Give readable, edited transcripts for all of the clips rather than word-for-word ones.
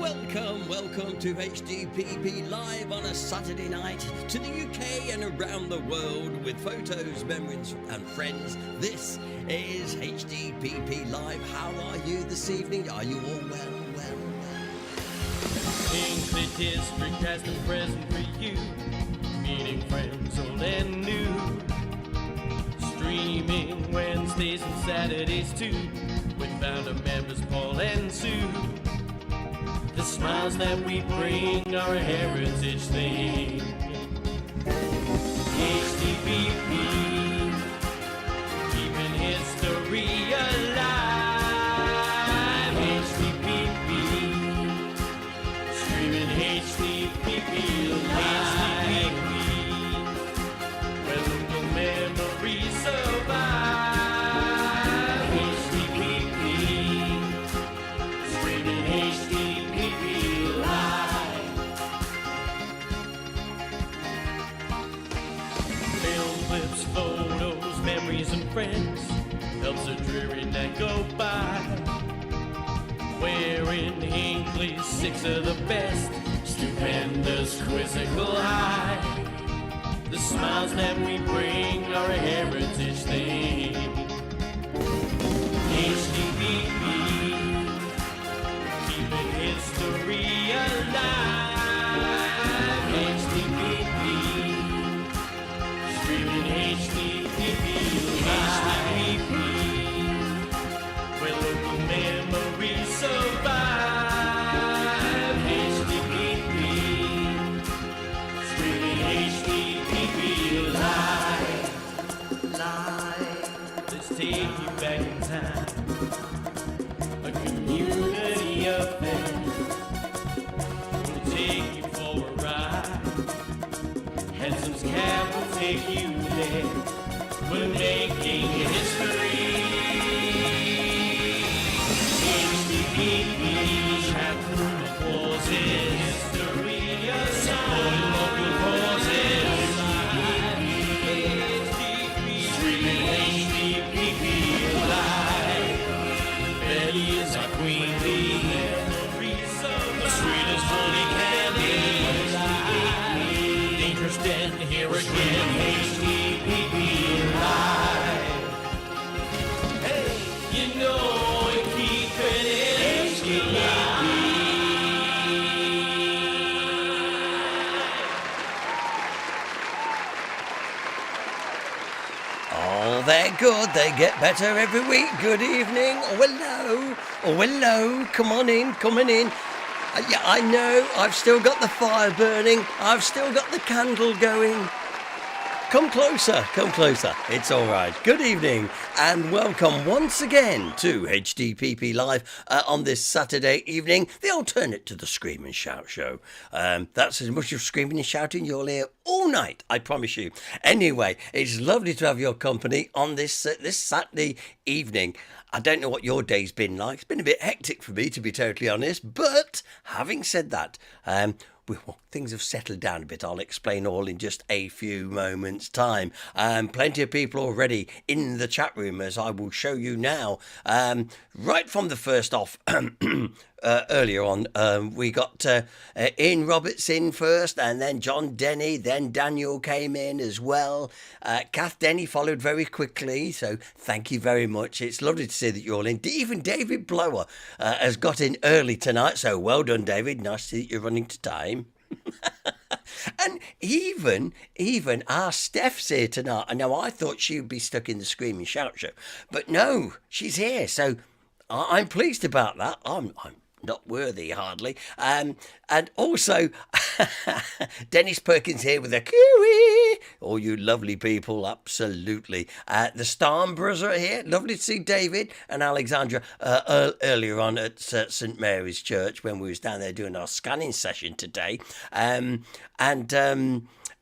Welcome to HDPP Live on a Saturday night to the UK and around the world with photos, memories and friends. This is HDPP Live. How are you this evening? Are you all well? Hinckley District has been present for you, meeting friends old and new. Streaming Wednesdays and Saturdays too, with founder members Paul and Sue. The smiles that we bring are a heritage thing. HDPP, keeping history alive. HDPP, streaming HDPP live. Where local memories survive. HDPP, streaming HDPP live. Film clips, photos, memories and friends helps a dreary night go by. We're in Hinckley, six of the best, stupendous, quizzical high. The smiles that we bring are a heritage thing. HDPP, keeping history alive. HDPP, streaming HDPP live. Where local memories survive. HDPP, streaming HDPP live. Let's take you back in time. A community affair. We'll take you for a ride. Henson's cab will take you there. We're making history. HDPP, chat room applauses. History supporting local causes. Streaming HDPP live. Betty is our queen bee. The sweetest honey candy. Dangerous Den here again. HDPP live. Hey, you know we keep it HDPP. Oh, they're good. They get better every week. Good evening. Oh, hello. Come on in. Yeah, I know. I've still got the fire burning. I've still got the candle going. Come closer. It's all right. Good evening and welcome once again to HDPP Live on this Saturday evening, the alternate to the Scream and Shout show. That's as much of screaming and shouting you'll hear all night, I promise you. Anyway, it's lovely to have your company on this Saturday evening. I don't know what your day's been like. It's been a bit hectic for me, to be totally honest. But having said that, things have settled down a bit. I'll explain all in just a few moments' time. Plenty of people already in the chat room, as I will show you now. Right from the first off, earlier on, we got Ian Roberts in first, and then John Denny, then Daniel came in as well. Kath Denny followed very quickly, so thank you very much. It's lovely to see that you're all in. Even David Blower has got in early tonight, so well done, David. Nice to see that you're running to time. And even our Steph's here tonight. I know I thought she would be stuck in the Scream and Shout show, but no, she's here, so I'm pleased about that. I'm not worthy hardly. And also Dennis Perkins here with a Kiwi. All you lovely people, absolutely. The Starnboroughs are here. Lovely to see David and Alexandra earlier on at St Mary's Church when we was down there doing our scanning session today.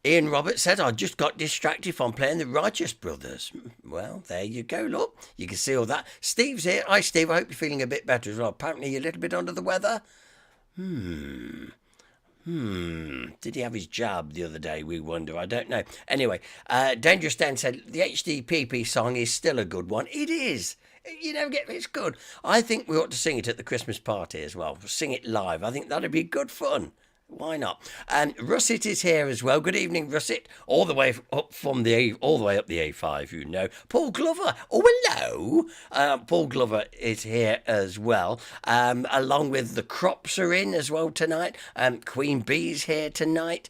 Ian Roberts said, I just got distracted from playing the Righteous Brothers. Well, there you go, look. You can see all that. Steve's here. Hi, Steve. I hope you're feeling a bit better as well. Apparently you're a little bit under the weather. Did he have his jab the other day? We wonder. I don't know. Anyway, Dangerous Dan said, the HDPP song is still a good one. It is. You never get it's good. I think we ought to sing it at the Christmas party as well. Sing it live. I think that'd be good fun. Why not? And Russet is here as well. Good evening, Russet. All the way up from all the way up the A5. You know, Paul Glover. Oh, hello. Paul Glover is here as well. Along with the Crops are in as well tonight. Queen Bee's here tonight.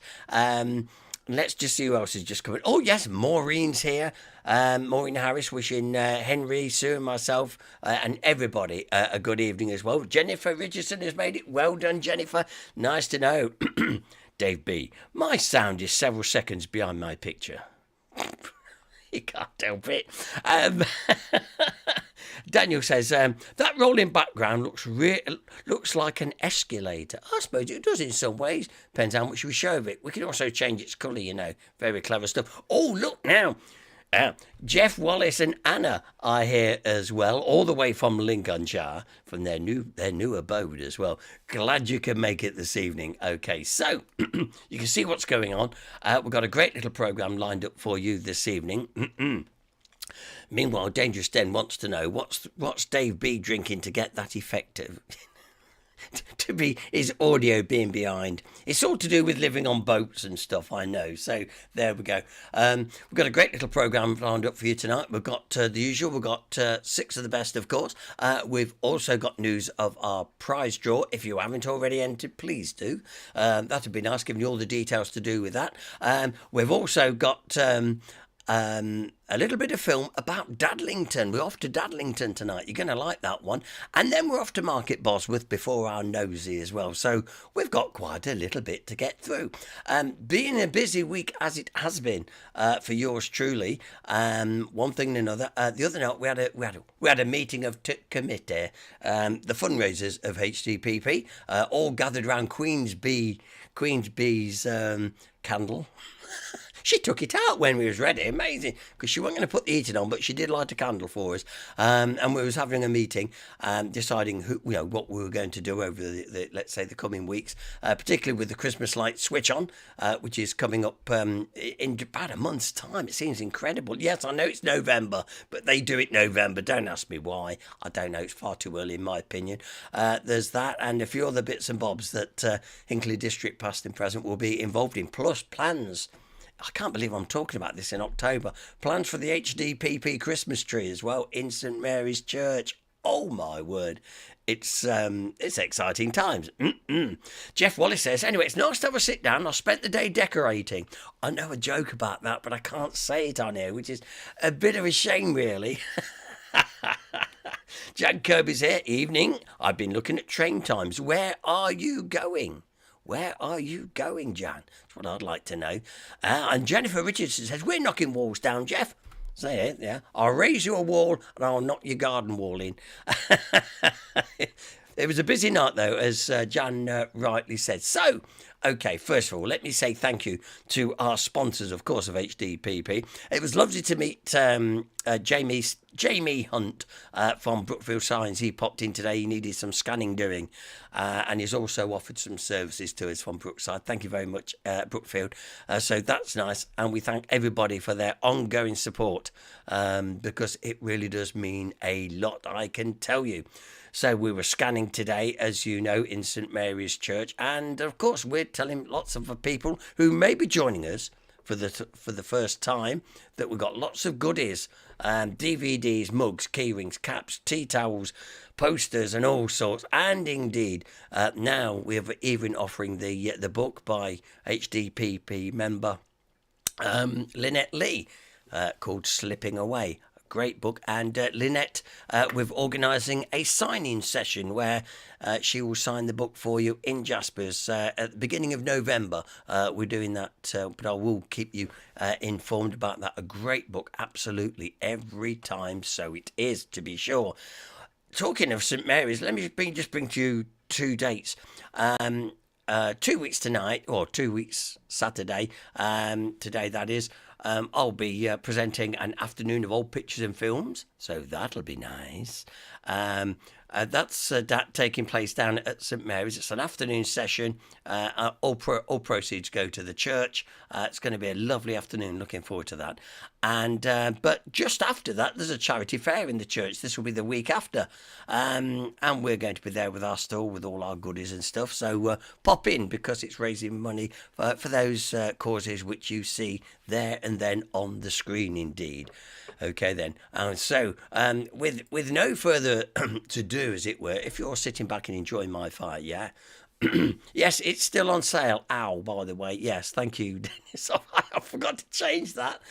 Let's just see who else is just coming. Oh, yes, Maureen's here. Maureen Harris wishing Henry, Sue and myself and everybody a good evening as well. Jennifer Richardson has made it. Well done, Jennifer. Nice to know. Dave B. My sound is several seconds behind my picture. You can't help it. Daniel says, that rolling background looks like an escalator. I suppose it does in some ways. Depends how much we show of it. We can also change its colour, you know. Very clever stuff. Oh, look now. Jeff Wallace and Anna are here as well, all the way from Lincolnshire, from their new abode as well. Glad you can make it this evening. Okay, so you can see what's going on. We've got a great little programme lined up for you this evening. Meanwhile, Dangerous Den wants to know what's Dave B drinking to get that effective. To be his audio being behind. It's all to do with living on boats and stuff, I know. So there we go. We've got a great little programme lined up for you tonight. We've got the usual. We've got 6 of the best, of course. We've also got news of our prize draw. If you haven't already entered, please do. That would be nice, giving you all the details to do with that. We've also got a little bit of film about Dadlington. We're off to Dadlington tonight. You're going to like that one. And then we're off to Market Bosworth before our nosy as well. So we've got quite a little bit to get through. Being a busy week as it has been for yours truly, one thing and another. The other night we had a meeting of committee, the fundraisers of HDPP, all gathered around Queen's Bee's candle. She took it out when we was ready. Amazing, because she wasn't going to put the heating on, but she did light a candle for us. And we was having a meeting, deciding what we were going to do over the let's say the coming weeks, particularly with the Christmas light switch on, which is coming up in about a month's time. It seems incredible. Yes, I know it's November, but they do it November. Don't ask me why. I don't know. It's far too early in my opinion. There's that and a few other bits and bobs that Hinckley District past and present will be involved in, plus plans. I can't believe I'm talking about this in October. Plans for the HDPP Christmas tree as well in St Mary's Church. Oh my word. It's exciting times. Jeff Wallace says, anyway, it's nice to have a sit down. I spent the day decorating. I know a joke about that, but I can't say it on here, which is a bit of a shame, really. Jack Kirby's here. Evening. I've been looking at train times. Where are you going? Where are you going, Jan? That's what I'd like to know. And Jennifer Richardson says, we're knocking walls down, Jeff. Say it, yeah. I'll raise you a wall and I'll knock your garden wall in. It was a busy night, though, as Jan rightly said. So, okay, first of all, let me say thank you to our sponsors, of course, of HDPP. It was lovely to meet Jamie Hunt from Brookfield Science. He popped in today. He needed some scanning doing, and he's also offered some services to us from Brookside. Thank you very much, Brookfield. So that's nice, and we thank everybody for their ongoing support, because it really does mean a lot, I can tell you. So we were scanning today, as you know, in St Mary's Church. And, of course, we're telling lots of people who may be joining us for the first time that we've got lots of goodies. DVDs, mugs, keyrings, caps, tea towels, posters and all sorts. And, indeed, now we're even offering the book by HDPP member Lynette Lee called Slipping Away. Great book. And Lynette, we're organising a signing session where she will sign the book for you in Jaspers at the beginning of November. We're doing that, but I will keep you informed about that. A great book, absolutely, every time. So it is, to be sure. Talking of St Mary's, let me just bring to you 2 dates. 2 weeks tonight, or 2 weeks Saturday, today that is, I'll be presenting an afternoon of old pictures and films, so that'll be nice. That's taking place down at St Mary's. It's an afternoon session. All proceeds go to the church. It's going to be a lovely afternoon. Looking forward to that. And but just after that, there's a charity fair in the church. This will be the week after, and we're going to be there with our stall with all our goodies and stuff. So pop in, because it's raising money for those causes which you see there and then on the screen. Indeed. Okay then. So with no further to do, as it were, if you're sitting back and enjoying my fire, yeah. Yes, it's still on sale. Ow, by the way. Yes, thank you, Dennis. I forgot to change that.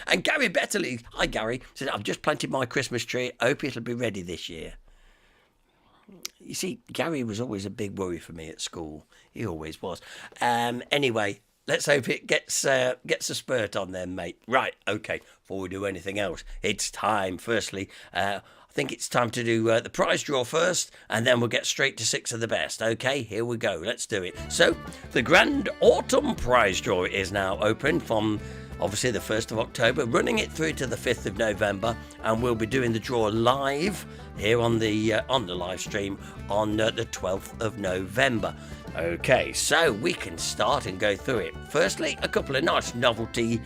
And Gary Betterley, hi Gary, said, I've just planted my Christmas tree. Hope it'll be ready this year. You see, Gary was always a big worry for me at school. He always was. Anyway, let's hope it gets a spurt on there, mate. Right, okay, before we do anything else, it's time, firstly, I think it's time to do the prize draw first, and then we'll get straight to 6 of the best. Okay, here we go. Let's do it. So, the Grand Autumn Prize Draw is now open from, obviously, the 1st of October, running it through to the 5th of November, and we'll be doing the draw live here on the live stream on the 12th of November. Okay, so we can start and go through it. Firstly, a couple of nice novelty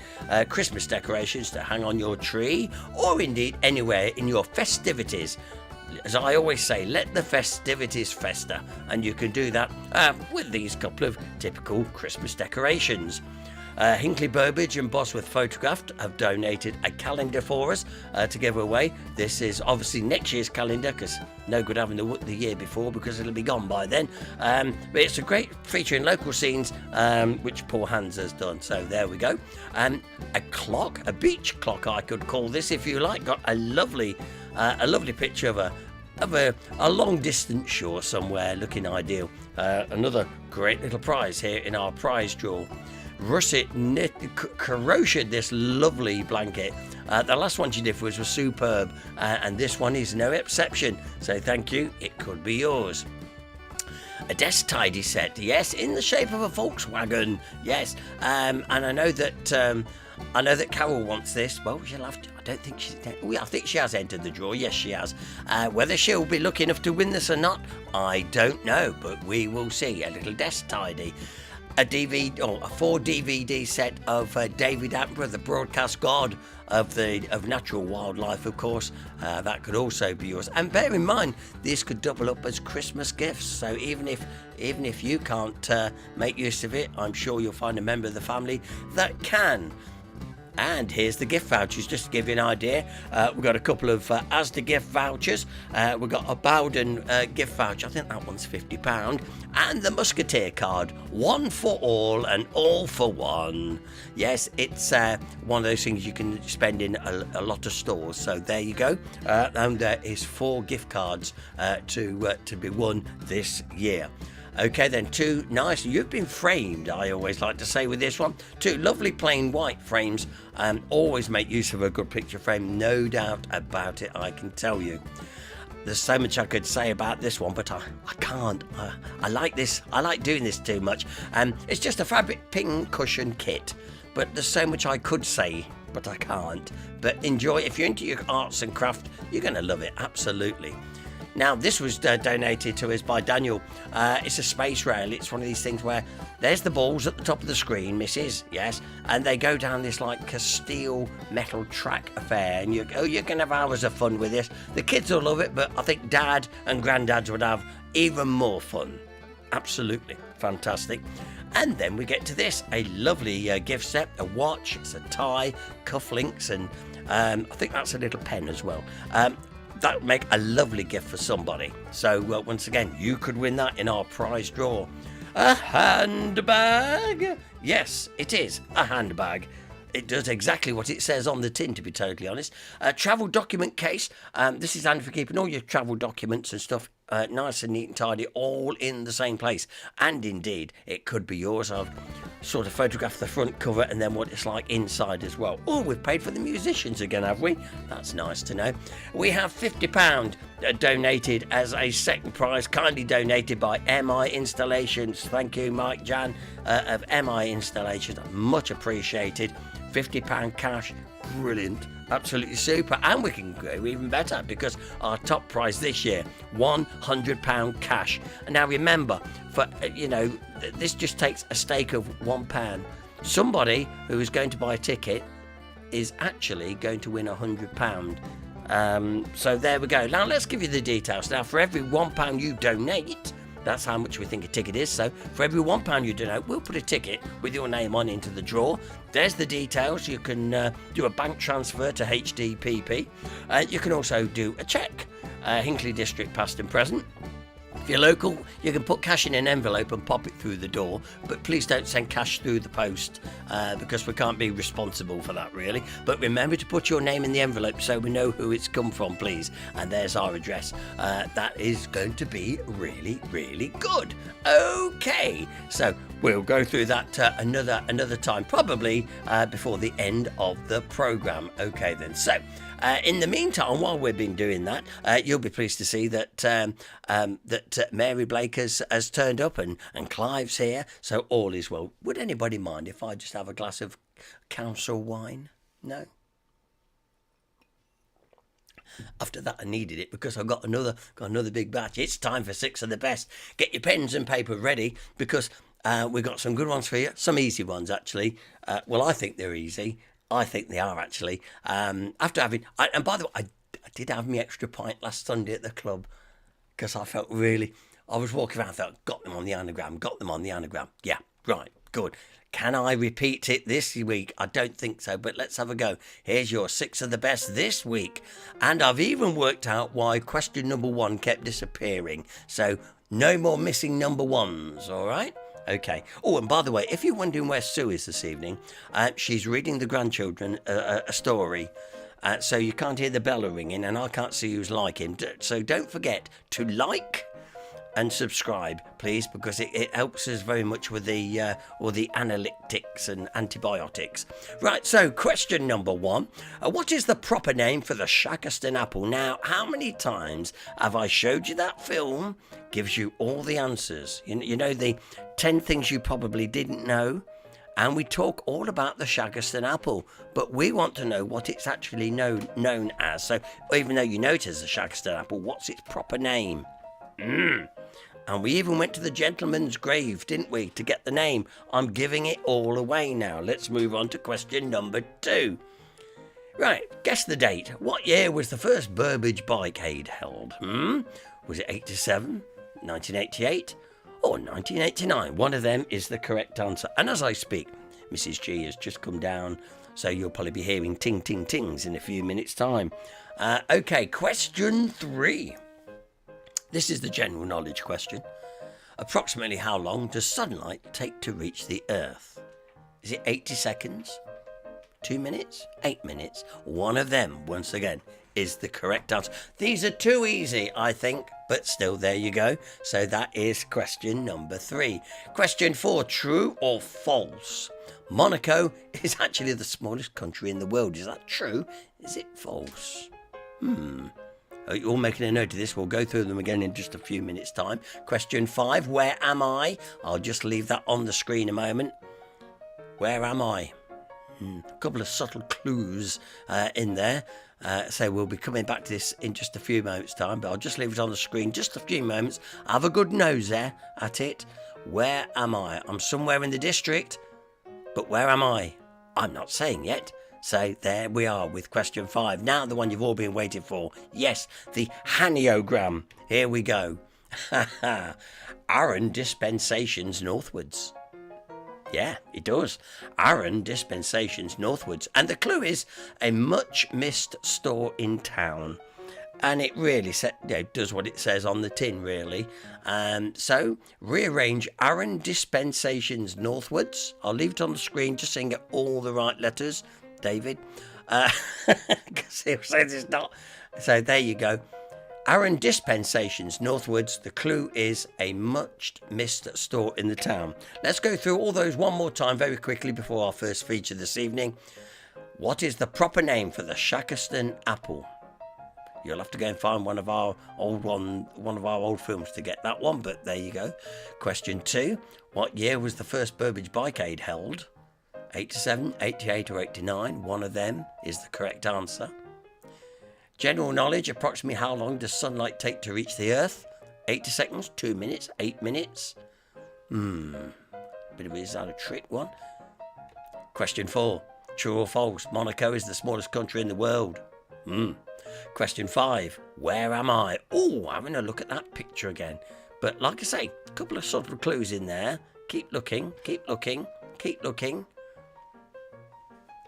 Christmas decorations to hang on your tree, or indeed anywhere in your festivities. As I always say, let the festivities fester, and you can do that with these couple of typical Christmas decorations. Hinckley, Burbage and Bosworth Photographed have donated a calendar for us to give away. This is obviously next year's calendar, because no good having the year before, because it'll be gone by then. But it's a great featuring local scenes, which Paul Hans has done. So there we go. A clock, a beach clock I could call this if you like. Got a lovely picture of a long distance shore somewhere, looking ideal. Another great little prize here in our prize draw. Russet crocheted this lovely blanket. The last one she did for us was superb, and this one is no exception. So thank you. It could be yours. A desk tidy set, yes, in the shape of a Volkswagen, yes. And I know that Carol wants this. Well, she'll have to. I don't think she's. I think she has entered the draw. Yes, she has. Whether she'll be lucky enough to win this or not, I don't know. But we will see. A little desk tidy. A 4 DVD set of David Attenborough, the broadcast god of natural wildlife, of course. That could also be yours. And bear in mind, this could double up as Christmas gifts. So even if you can't make use of it, I'm sure you'll find a member of the family that can. And here's the gift vouchers, just to give you an idea. We've got a couple of Asda gift vouchers. We've got a Bowden gift voucher. I think that one's £50. And the Musketeer card. One for all and all for one. Yes, it's one of those things you can spend in a lot of stores. So there you go. And there is 4 gift cards to be won this year. Okay then, 2 nice, you've been framed, I always like to say with this one. 2 lovely plain white frames. Always make use of a good picture frame, no doubt about it, I can tell you. There's so much I could say about this one, but I can't. I like this. I like doing this too much. It's just a fabric pin cushion kit, but there's so much I could say, but I can't. But enjoy. If you're into your arts and craft, you're going to love it, absolutely. Now, this was donated to us by Daniel. It's a space rail. It's one of these things where there's the balls at the top of the screen, missus, yes, and they go down this like a steel metal track affair, and you can have hours of fun with this. The kids will love it, but I think Dad and Granddads would have even more fun. Absolutely fantastic. And then we get to this, a lovely gift set, a watch, it's a tie, cufflinks, and I think that's a little pen as well. That would make a lovely gift for somebody. So once again, you could win that in our prize draw. A handbag? Yes, it is a handbag. It does exactly what it says on the tin, to be totally honest. A travel document case. This is handy for keeping all your travel documents and stuff nice and neat and tidy, all in the same place. And indeed, it could be yours. I've sort of photographed the front cover and then what it's like inside as well. Oh, we've paid for the musicians again, have we? That's nice to know. We have £50 donated as a second prize, kindly donated by MI Installations. Thank you, Mike Jan of MI Installations. Much appreciated. £50 cash, brilliant, absolutely super. And we can go even better because our top prize this year, £100 cash. And now remember, for this just takes a stake of £1. Somebody who is going to buy a ticket is actually going to win £100. So there we go. Now let's give you the details. Now for every £1 you donate, that's how much we think a ticket is. So for every £1 you donate, we'll put a ticket with your name on into the draw. There's the details. You can do a bank transfer to HDPP. You can also do a cheque. Hinckley District, past and present. If you're local, you can put cash in an envelope and pop it through the door, but please don't send cash through the post because we can't be responsible for that, really. But remember to put your name in the envelope so we know who it's come from, please. And there's our address. That is going to be really, really good. Okay, so we'll go through that another time, probably before the end of the programme. Okay, then. So. In the meantime, while we've been doing that, you'll be pleased to see that Mary Blake has turned up and Clive's here, so all is well. Would anybody mind if I just have a glass of council wine? No? After that, I needed it because I've got another big batch. It's time for 6 of the best. Get your pens and paper ready because we've got some good ones for you, some easy ones actually. Well, I think they're easy. I think they are actually. After having, and by the way, I did have my extra pint last Sunday at the club because I felt really. I was walking around, I thought, got them on the anagram. Yeah, right, good. Can I repeat it this week? I don't think so, but let's have a go. Here's your 6 of the best this week, and I've even worked out why question number 1 kept disappearing. So no more missing number 1s. All right. Okay. Oh, and by the way, if you're wondering where Sue is this evening, she's reading the grandchildren a story. So you can't hear the bell ringing, and I can't see who's liking. So don't forget to like and subscribe, please, because it helps us very much with the analytics and antibiotics. Right, so question number 1. What is the proper name for the Shackerston apple? Now, how many times have I showed you that film? Gives you all the answers. You know, the 10 things you probably didn't know. And we talk all about the Shackerston apple, but we want to know what it's actually known as. So even though you know it as the Shackerston apple, what's its proper name? And we even went to the gentleman's grave, didn't we, to get the name. I'm giving it all away now. Let's move on to question number 2. Right, guess the date. What year was the first Burbage Bikeade held? Was it 87, 1988, or 1989? One of them is the correct answer. And as I speak, Mrs. G has just come down, so you'll probably be hearing ting, ting, tings in a few minutes' time. Okay, question 3. This is the general knowledge question. Approximately how long does sunlight take to reach the Earth? Is it 80 seconds? 2 minutes? 8 minutes? One of them, once again, is the correct answer. These are too easy, I think, but still, there you go. So that is question number 3. Question 4, true or false? Monaco is actually the smallest country in the world. Is that true? Is it false? You're all making a note of this. We'll go through them again in just a few minutes' time. Question 5, where am I? I'll just leave that on the screen a moment. Where am I? A couple of subtle clues in there. So we'll be coming back to this in just a few moments' time, but I'll just leave it on the screen just a few moments. Have a good nose there at it. Where am I? I'm somewhere in the district, but where am I? I'm not saying yet. So there we are with question 5. Now the one you've all been waiting for. Yes, the Haniogram. Here we go. Arran dispensations northwards. Yeah, it does. Arran dispensations northwards. And the clue is a much missed store in town. And it really does what it says on the tin, really. So rearrange Arran dispensations northwards. I'll leave it on the screen just so you can get all the right letters, David. Because he says it's not. So there you go. Arran dispensations northwards. The clue is a much missed store in the town. Let's go through all those one more time very quickly before our first feature this evening. What is the proper name for the Shackerston apple? You'll have to go and find one of our old films to get that one, but there you go. Question 2. What year was the first Burbage Bikeade held? 87, 88 or 89. One of them is the correct answer. General knowledge, approximately how long does sunlight take to reach the Earth? 80 seconds, 2 minutes, 8 minutes. Bit of is that a trick one? Question 4. True or false? Monaco is the smallest country in the world. Question 5. Where am I? Oh, having a look at that picture again. But like I say, a couple of subtle clues in there. Keep looking, keep looking, keep looking.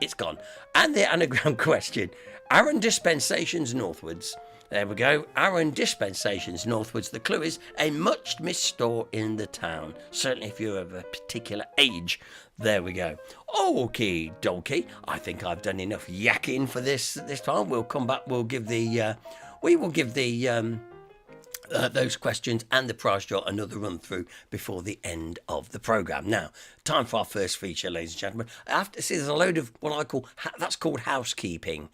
It's gone. And the anagram question. Aaron dispensations northwards. There we go. Aaron dispensations northwards. The clue is a much missed store in the town. Certainly if you're of a particular age. There we go. Okie dokie. I think I've done enough yakking for this time. We'll come back. We will give the those questions and the prize draw another run through before the end of the programme. Now, time for our first feature, ladies and gentlemen. I have to see there's a load of what I call, that's called housekeeping.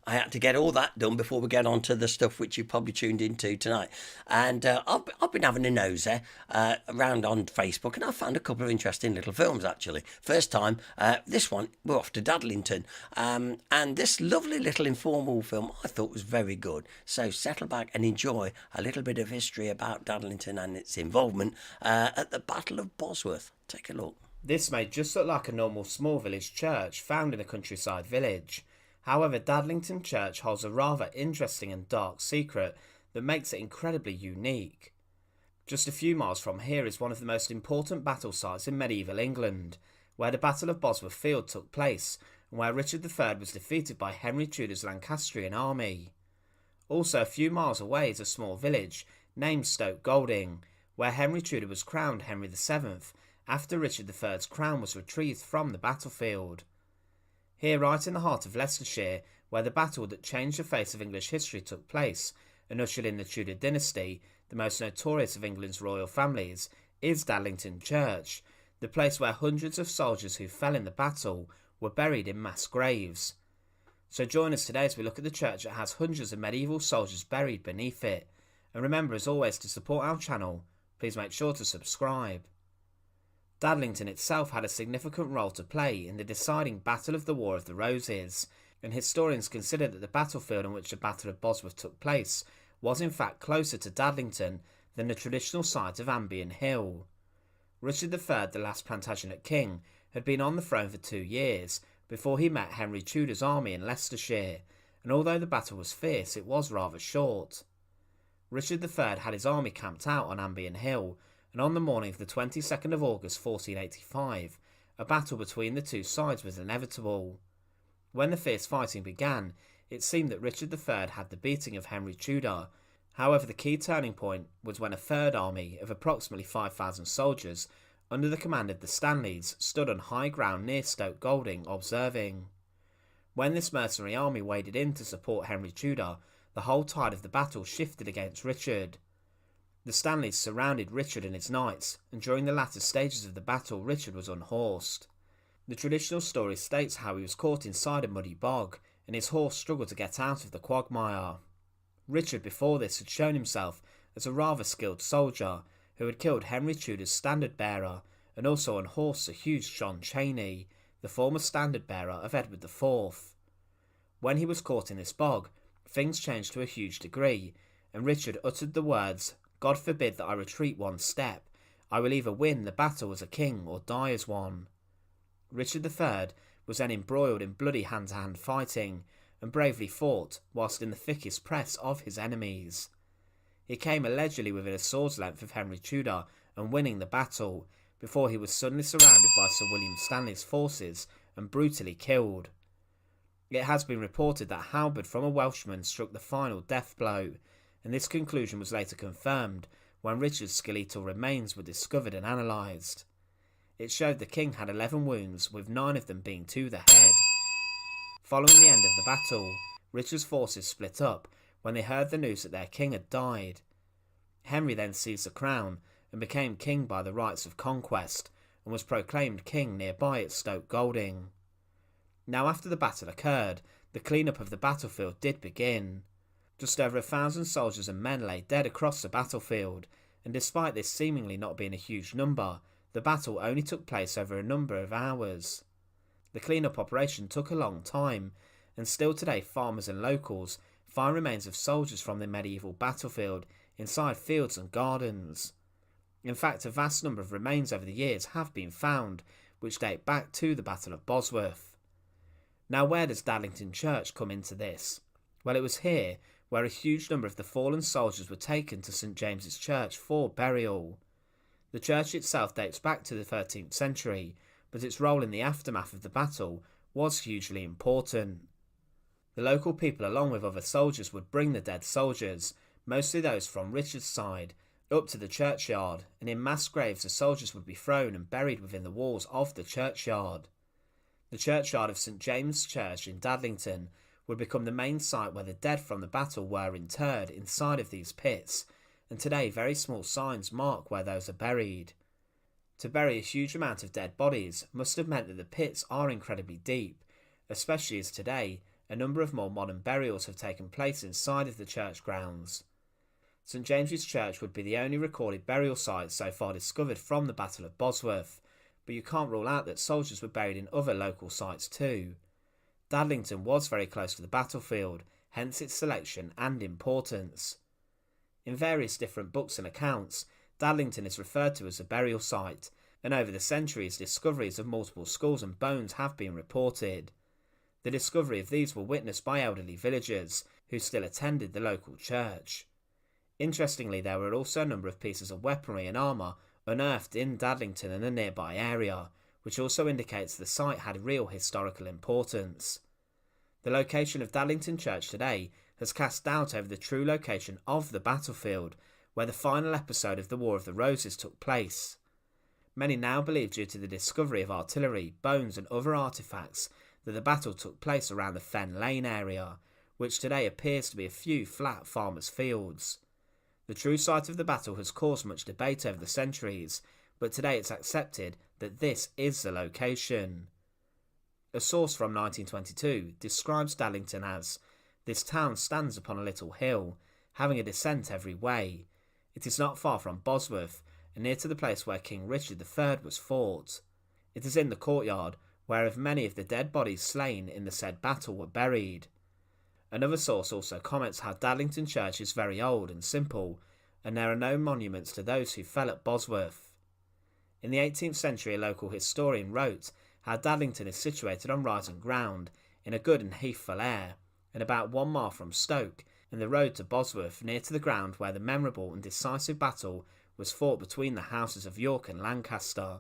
I had to get all that done before we get on to the stuff which you probably tuned into tonight. And I've been having a nose around on Facebook, and I found a couple of interesting little films, actually. First time, this one, we're off to Dadlington. And this lovely little informal film I thought was very good. So settle back and enjoy a little bit of history about Dadlington and its involvement at the Battle of Bosworth. Take a look. This may just look like a normal small village church found in a countryside village. However, Dadlington Church holds a rather interesting and dark secret that makes it incredibly unique. Just a few miles from here is one of the most important battle sites in medieval England, where the Battle of Bosworth Field took place and where Richard III was defeated by Henry Tudor's Lancastrian army. Also a few miles away is a small village named Stoke Golding, where Henry Tudor was crowned Henry VII after Richard III's crown was retrieved from the battlefield. Here, right in the heart of Leicestershire, where the battle that changed the face of English history took place and ushered in the Tudor dynasty, the most notorious of England's royal families, is Dadlington Church, the place where hundreds of soldiers who fell in the battle were buried in mass graves. So join us today as we look at the church that has hundreds of medieval soldiers buried beneath it. And remember, as always, to support our channel, please make sure to subscribe. Dadlington itself had a significant role to play in the deciding Battle of the War of the Roses, and historians consider that the battlefield on which the Battle of Bosworth took place was in fact closer to Dadlington than the traditional site of Ambion Hill. Richard III, the last Plantagenet king, had been on the throne for 2 years before he met Henry Tudor's army in Leicestershire, and although the battle was fierce, it was rather short. Richard III had his army camped out on Ambion Hill, and on the morning of the 22nd of August 1485, a battle between the two sides was inevitable. When the fierce fighting began, it seemed that Richard III had the beating of Henry Tudor. However, the key turning point was when a third army of approximately 5,000 soldiers, under the command of the Stanleys, stood on high ground near Stoke Golding observing. When this mercenary army waded in to support Henry Tudor, the whole tide of the battle shifted against Richard. The Stanleys surrounded Richard and his knights, and during the latter stages of the battle Richard was unhorsed. The traditional story states how he was caught inside a muddy bog, and his horse struggled to get out of the quagmire. Richard before this had shown himself as a rather skilled soldier, who had killed Henry Tudor's standard bearer, and also unhorsed Sir Hugh John Cheney, the former standard bearer of Edward IV. When he was caught in this bog, things changed to a huge degree, and Richard uttered the words, "God forbid that I retreat one step. I will either win the battle as a king or die as one." Richard III was then embroiled in bloody hand-to-hand fighting, and bravely fought whilst in the thickest press of his enemies. He came allegedly within a sword's length of Henry Tudor and winning the battle, before he was suddenly surrounded by Sir William Stanley's forces and brutally killed. It has been reported that Halberd from a Welshman struck the final death blow, and this conclusion was later confirmed when Richard's skeletal remains were discovered and analysed. It showed the king had 11 wounds, with 9 of them being to the head. Following the end of the battle, Richard's forces split up when they heard the news that their king had died. Henry then seized the crown and became king by the rights of conquest, and was proclaimed king nearby at Stoke Golding. Now after the battle occurred, the clean-up of the battlefield did begin. Just over 1,000 soldiers and men lay dead across the battlefield, and despite this seemingly not being a huge number, the battle only took place over a number of hours. The clean-up operation took a long time, and still today farmers and locals find remains of soldiers from the medieval battlefield inside fields and gardens. In fact, a vast number of remains over the years have been found, which date back to the Battle of Bosworth. Now, where does Dadlington Church come into this? Well, it was here where a huge number of the fallen soldiers were taken to St James's Church for burial. The church itself dates back to the 13th century, but its role in the aftermath of the battle was hugely important. The local people, along with other soldiers, would bring the dead soldiers, mostly those from Richard's side, up to the churchyard, and in mass graves the soldiers would be thrown and buried within the walls of the churchyard. The churchyard of St James' Church in Dadlington would become the main site where the dead from the battle were interred inside of these pits, and today very small signs mark where those are buried. To bury a huge amount of dead bodies must have meant that the pits are incredibly deep, especially as today a number of more modern burials have taken place inside of the church grounds. St James's Church would be the only recorded burial site so far discovered from the Battle of Bosworth, but you can't rule out that soldiers were buried in other local sites too. Dadlington was very close to the battlefield, hence its selection and importance. In various different books and accounts, Dadlington is referred to as a burial site, and over the centuries discoveries of multiple skulls and bones have been reported. The discovery of these were witnessed by elderly villagers who still attended the local church. Interestingly, there were also a number of pieces of weaponry and armour unearthed in Dadlington and the nearby area, which also indicates the site had real historical importance. The location of Dadlington Church today has cast doubt over the true location of the battlefield, where the final episode of the War of the Roses took place. Many now believe, due to the discovery of artillery, bones and other artefacts, that the battle took place around the Fen Lane area, which today appears to be a few flat farmers' fields. The true site of the battle has caused much debate over the centuries, but today it's accepted that this is the location. A source from 1922 describes Dadlington as, "This town stands upon a little hill, having a descent every way. It is not far from Bosworth, and near to the place where King Richard III was fought. It is in the courtyard, whereof many of the dead bodies slain in the said battle were buried." Another source also comments how Dadlington Church is very old and simple, and there are no monuments to those who fell at Bosworth. In the 18th century, a local historian wrote how Dadlington is situated on rising ground, in a good and heathful air, and about 1 mile from Stoke, and the road to Bosworth, near to the ground where the memorable and decisive battle was fought between the houses of York and Lancaster.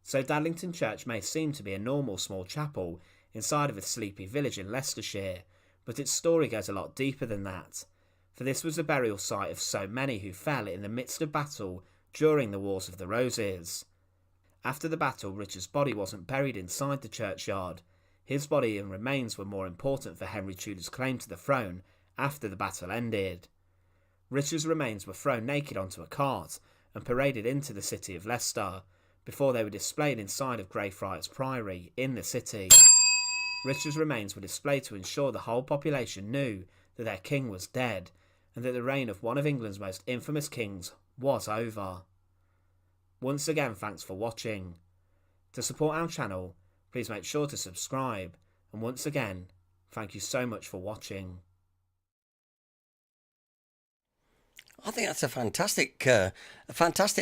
So Dadlington Church may seem to be a normal small chapel inside of a sleepy village in Leicestershire, but its story goes a lot deeper than that, for this was the burial site of so many who fell in the midst of battle during the Wars of the Roses. After the battle, Richard's body wasn't buried inside the churchyard. His body and remains were more important for Henry Tudor's claim to the throne after the battle ended. Richard's remains were thrown naked onto a cart and paraded into the city of Leicester, before they were displayed inside of Greyfriars Priory in the city. Richard's remains were displayed to ensure the whole population knew that their king was dead, and that the reign of one of England's most infamous kings was over. Once again, thanks for watching. To support our channel, please make sure to subscribe, and once again, thank you so much for watching. I think that's a fantastic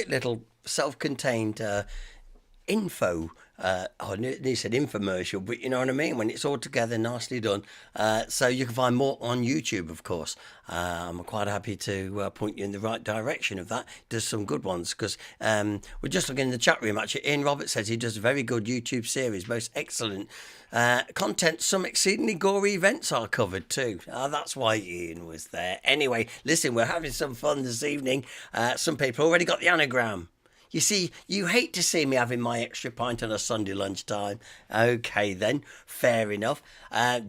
little self-contained info. I nearly said infomercial, but you know what I mean, when it's all together nicely done. So you can find more on YouTube, of course. I'm quite happy to point you in the right direction of that. Does some good ones, because we're just looking in the chat room. Actually, Ian Roberts says he does a very good YouTube series, most excellent content. Some exceedingly gory events are covered too. That's why Ian was there. Anyway, listen, we're having some fun this evening. Some people already got the anagram. You see, you hate to see me having my extra pint on a Sunday lunchtime. Okay then, fair enough.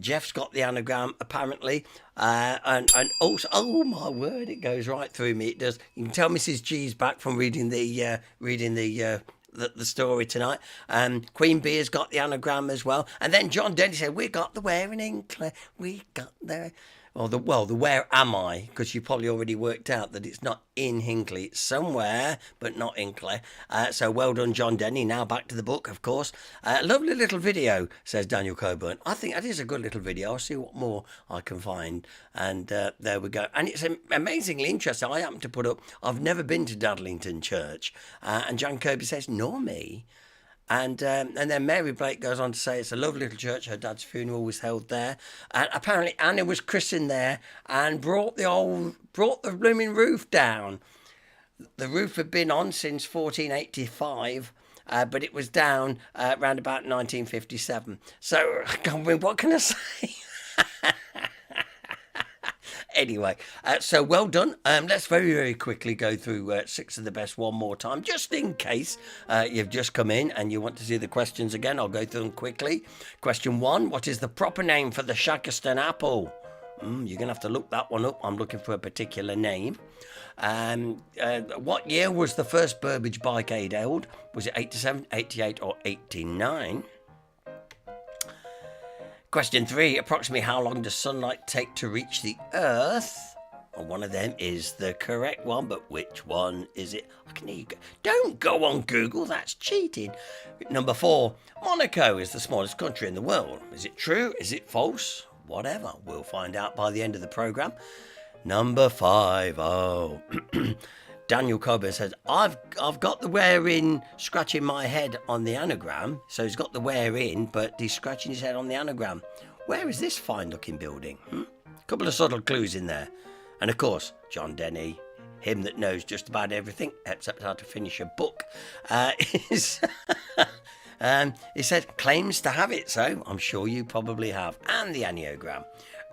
Jeff's got the anagram apparently, and also, oh my word, it goes right through me. It does. You can tell Mrs. G's back from reading the story tonight. Queen Beer's got the anagram as well, and then John Denny said, "We got the where in Hinckley. We got the." The where am I? Because you probably already worked out that it's not in Hinckley. It's somewhere, but not Hinckley. So well done, John Denny. Now back to the book, of course. Lovely little video, says Daniel Coburn. I think that is a good little video. I'll see what more I can find. And there we go. And it's amazingly interesting. I happen to put up, I've never been to Dadlington Church. And Jan Kirby says, nor me. And then Mary Blake goes on to say it's a lovely little church. Her dad's funeral was held there, and apparently Anna was christened there and brought the blooming roof down. The roof had been on since 1485. But it was down around about 1957. So, I mean, what can I say? Anyway, so well done. Let's very, very quickly go through 6 of the best one more time, just in case you've just come in and you want to see the questions again. I'll go through them quickly. Question 1, what is the proper name for the Shackerston apple? You're going to have to look that one up. I'm looking for a particular name. What year was the first Burbage Bikeade held? Was it 87, 88 or 89? Question 3. Approximately how long does sunlight take to reach the Earth? Well, one of them is the correct one, but which one is it? I can hear you go. Don't go on Google, that's cheating. Number 4. Monaco is the smallest country in the world. Is it true? Is it false? Whatever. We'll find out by the end of the programme. Number 5. Oh, Daniel Coburn says, I've got the where in scratching my head on the anagram. So he's got the where in, but he's scratching his head on the anagram. Where is this fine looking building? Couple of subtle clues in there. And of course, John Denny, him that knows just about everything except how to finish a book, he said claims to have it, so I'm sure you probably have. And the Enneagram.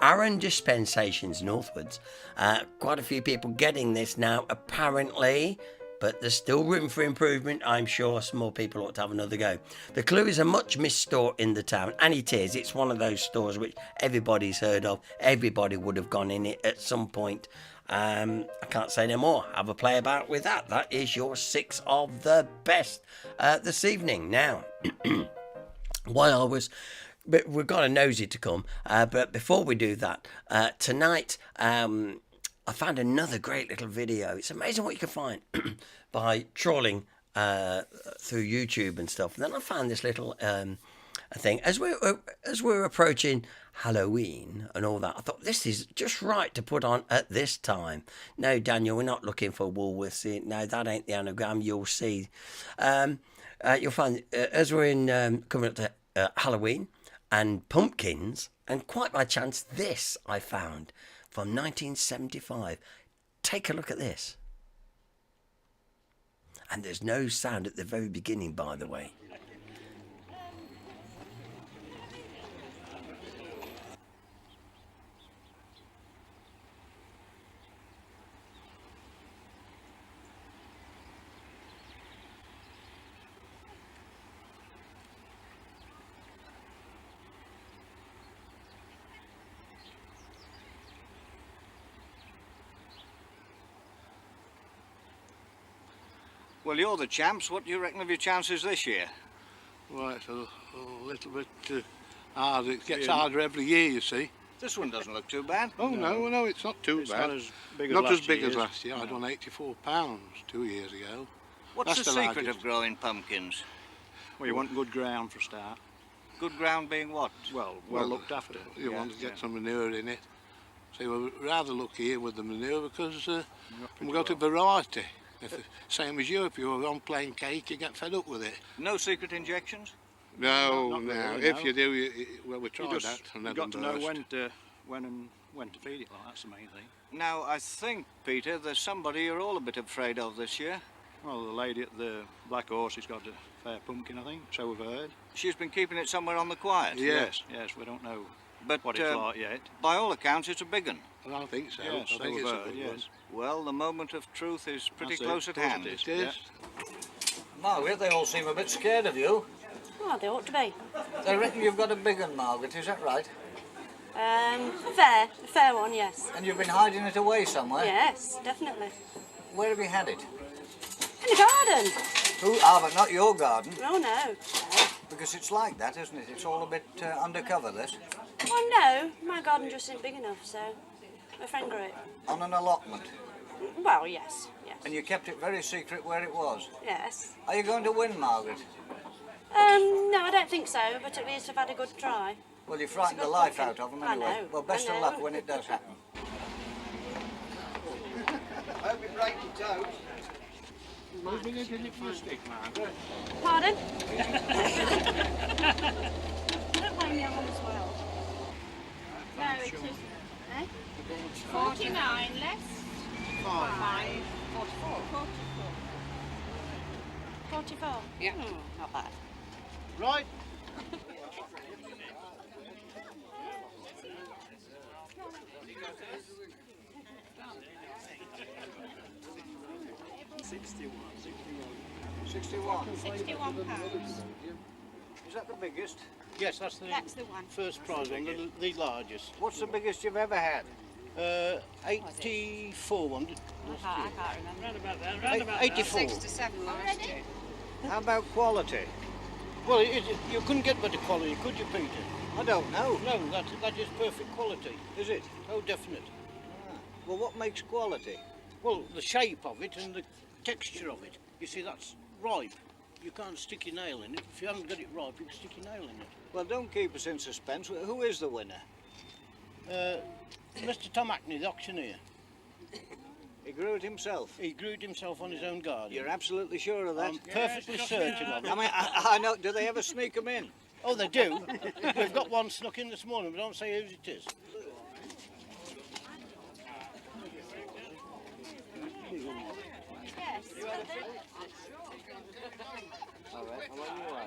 Aaron dispensations northwards. Quite a few people getting this now, apparently, but there's still room for improvement. I'm sure some more people ought to have another go. The Clue is a much missed store in the town, and it is. It's one of those stores which everybody's heard of. Everybody would have gone in it at some point. I can't say no more. Have a play about with that. That is your 6 of the best this evening. Now, but we've got a nosy to come. But before we do that, tonight I found another great little video. It's amazing what you can find by trawling through YouTube and stuff. And then I found this little thing as we're approaching Halloween and all that. I thought this is just right to put on at this time. No, Daniel, we're not looking for Woolworths. No, that ain't the anagram. You'll see. You'll find as we're in coming up to Halloween and pumpkins, and quite by chance, this I found from 1975. Take a look at this. And there's no sound at the very beginning, by the way. Well, you're the champs. What do you reckon of your chances this year? Well, it's a little bit hard. It gets harder every year, you see. This one doesn't look too bad. Oh, no, it's not too bad. Not as big as last year. I done 84 pounds 2 years ago. What's That's the secret largest. of growing pumpkins? Well, you want good ground for a start. Good ground being what? Well looked after. You want to get some manure in it. So we're rather lucky here with the manure because we've got a variety. Same as you, if you were on plain cake, you get fed up with it. No secret injections? No, not really, if no. you do, well, we tried that. You've got to know when to feed it. Like, that's the main thing. Now, I think, Peter, there's somebody you're all a bit afraid of this year. Well, the lady at the Black Horse has got a fair pumpkin, I think. So we've heard. She's been keeping it somewhere on the quiet. Yes, we don't know But what it's like yet. by all accounts, it's a big one. Well, I think so. Yes, I think so it's we've a heard, good one. yes. Well, the moment of truth is pretty That's it. close at Of course hand. it is. It is. Margaret, they all seem a bit scared of you. Oh, they ought to be. They reckon you've got a big one, Margaret, is that right? A fair one, yes. And you've been hiding it away somewhere? Yes, definitely. Where have you had it? In the garden. But not your garden. Oh, no. Because it's like that, isn't it? It's all a bit undercover, this. Well, no, my garden just isn't big enough, so my friend grew it. On an allotment. Well, yes. And you kept it very secret where it was. Yes. Are you going to win, Margaret? No, I don't think so, but at least I've had a good try. Well, you frightened the life out of them I anyway. know, Well, best I of know. luck when it does happen. I hope you break your toe. Who's been hitting it for a stick, Margaret? Pardon? Don't blame me, I'm on as well. No, it isn't. Eh? 49 less 5. 44. 44. Yeah. Not bad. Right. £61. Is that the biggest? Yes, that's That's the one. first prize one, the largest. What's the biggest you've ever had? 84 one. I can't remember. 84. 6 to 7 last year. How about quality? Well, you couldn't get better quality, could you, Peter? I don't know. No, that is perfect quality. Is it? Oh, definite. Well, what makes quality? Well, the shape of it and the texture of it. You see, that's ripe. You can't stick your nail in it. If you haven't got it ripe, you can stick your nail in it. Well, don't keep us in suspense. Who is the winner? Mr. Tom Hackney, the auctioneer. He grew it himself. He grew it himself on his own garden. You're absolutely sure of that? I'm perfectly certain of it. I mean, I know. Do they ever sneak them in? Oh, they do. We've got one snuck in this morning, but don't say whose it is. All right. How long you are?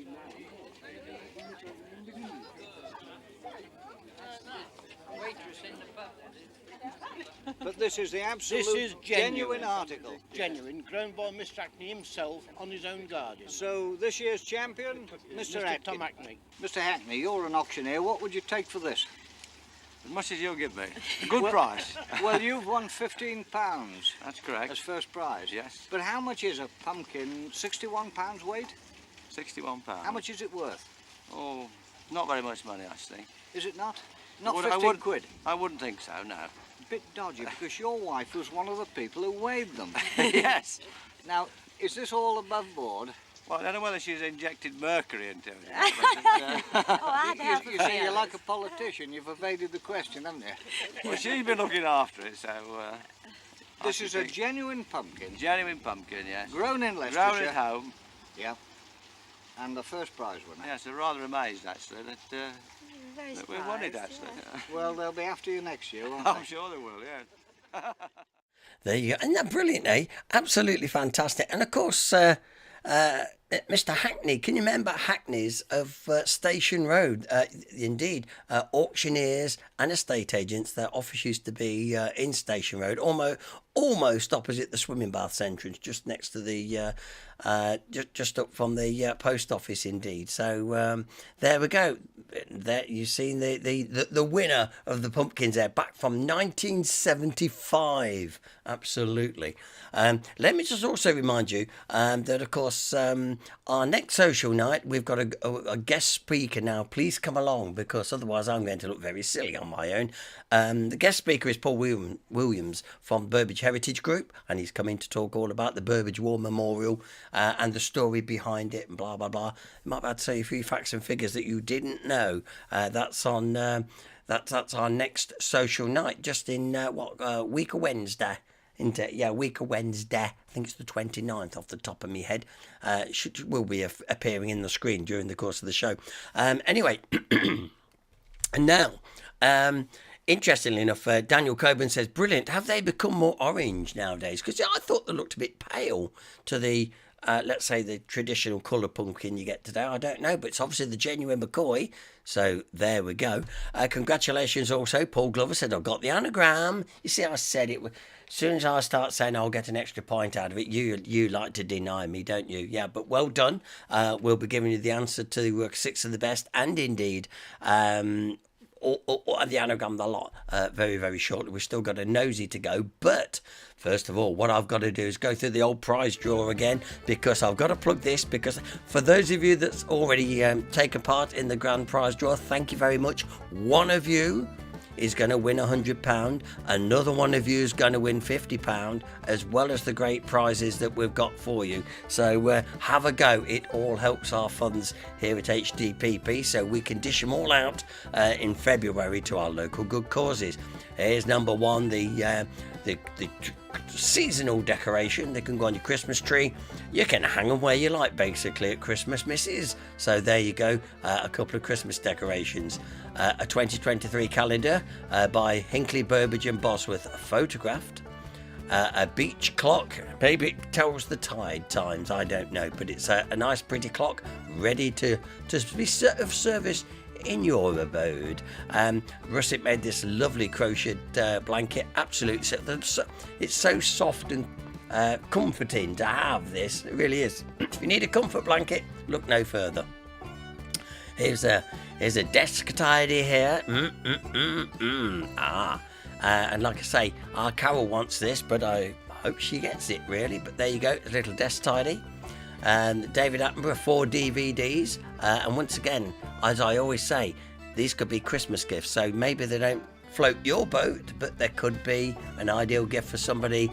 But this is the absolute This is genuine article. Genuine, grown by Mr. Hackney himself on his own garden. So this year's champion, Mr. Hackney. Tom Hackney. Mr. Hackney, you're an auctioneer. What would you take for this? As much as you'll give me. A good price. Well, you've won £15 That's correct. as first prize. Yes. But how much is a pumpkin? £61 weight? £61. How much is it worth? Oh, not very much money, actually. Is it not? Not Would- 15 quid? I wouldn't think so, no. Bit dodgy, because your wife was one of the people who weighed them. Yes. Now, is this all above board? Well, I don't know whether she's injected mercury into it. Oh, I had help You see, you're like a politician. You've evaded the question, haven't you? Well, she's been looking after it, so... This is a genuine pumpkin, genuine pumpkin, yes. grown in Grown Leicestershire. at home. Yeah. And the first prize winner. Yes, I'm rather amazed, actually, that, Very that we won it, surprised, actually. yeah. Well, they'll be after you next year, won't I'm they? sure they will, yeah. There you go. Isn't that brilliant, eh? Absolutely fantastic. And of course, Mr. Hackney, can you remember Hackney's of Station Road? Indeed, auctioneers and estate agents, their office used to be in Station Road, almost opposite the swimming baths entrance, just next to the, just up from the post office, indeed. So there we go. There you've seen the winner of the pumpkins there, back from 1975. Absolutely. Let me just also remind you that, of course, our next social night, we've got a guest speaker now. Please come along, because otherwise I'm going to look very silly on my own. The guest speaker is Paul Williams from Burbage Heritage Group, and he's coming to talk all about the Burbage War Memorial and the story behind it and blah, blah, blah. I might be able to tell you a few facts and figures that you didn't know. That's on... That's our next social night, just in week of Wednesday. Week of Wednesday. I think it's the 29th off the top of my head. Will be appearing in the screen during the course of the show. Anyway, and now, interestingly enough, Daniel Coburn says, brilliant. Have they become more orange nowadays? Because I thought they looked a bit pale to the... let's say the traditional colour pumpkin you get today. I don't know, but it's obviously the genuine McCoy. So there we go. Congratulations also. Paul Glover said, I've got the anagram. You see, I said it. As soon as I start saying I'll get an extra point out of it, you like to deny me, don't you? Yeah, but well done. We'll be giving you the answer to 6 of the best, and indeed... or the anagram, the lot, very, very shortly. We've still got a nosy to go, but first of all, what I've got to do is go through the old prize draw again, because I've got to plug this, because for those of you that's already taken part in the grand prize draw, thank you very much. One of you is going to win £100, another one of you is going to win £50, as well as the great prizes that we've got for you. So have a go. It all helps our funds here at HDPP, so we can dish them all out in February to our local good causes. Here's number one, the seasonal decoration. They can go on your Christmas tree. You can hang them where you like, basically, at Christmas, missus. So there you go, a couple of Christmas decorations. A 2023 calendar by Hinckley, Burbage and Bosworth, photographed. A beach clock, maybe it tells the tide times, I don't know, but it's a nice pretty clock ready to be of service in your abode. Russet made this lovely crocheted blanket, absolutely, it's so soft and comforting to have this, it really is. If you need a comfort blanket, look no further. Here's a desk tidy here. And like I say, our Carol wants this, but I hope she gets it, really. But there you go, a little desk tidy. David Attenborough, 4 DVDs. And once again, as I always say, these could be Christmas gifts. So maybe they don't float your boat, but there could be an ideal gift for somebody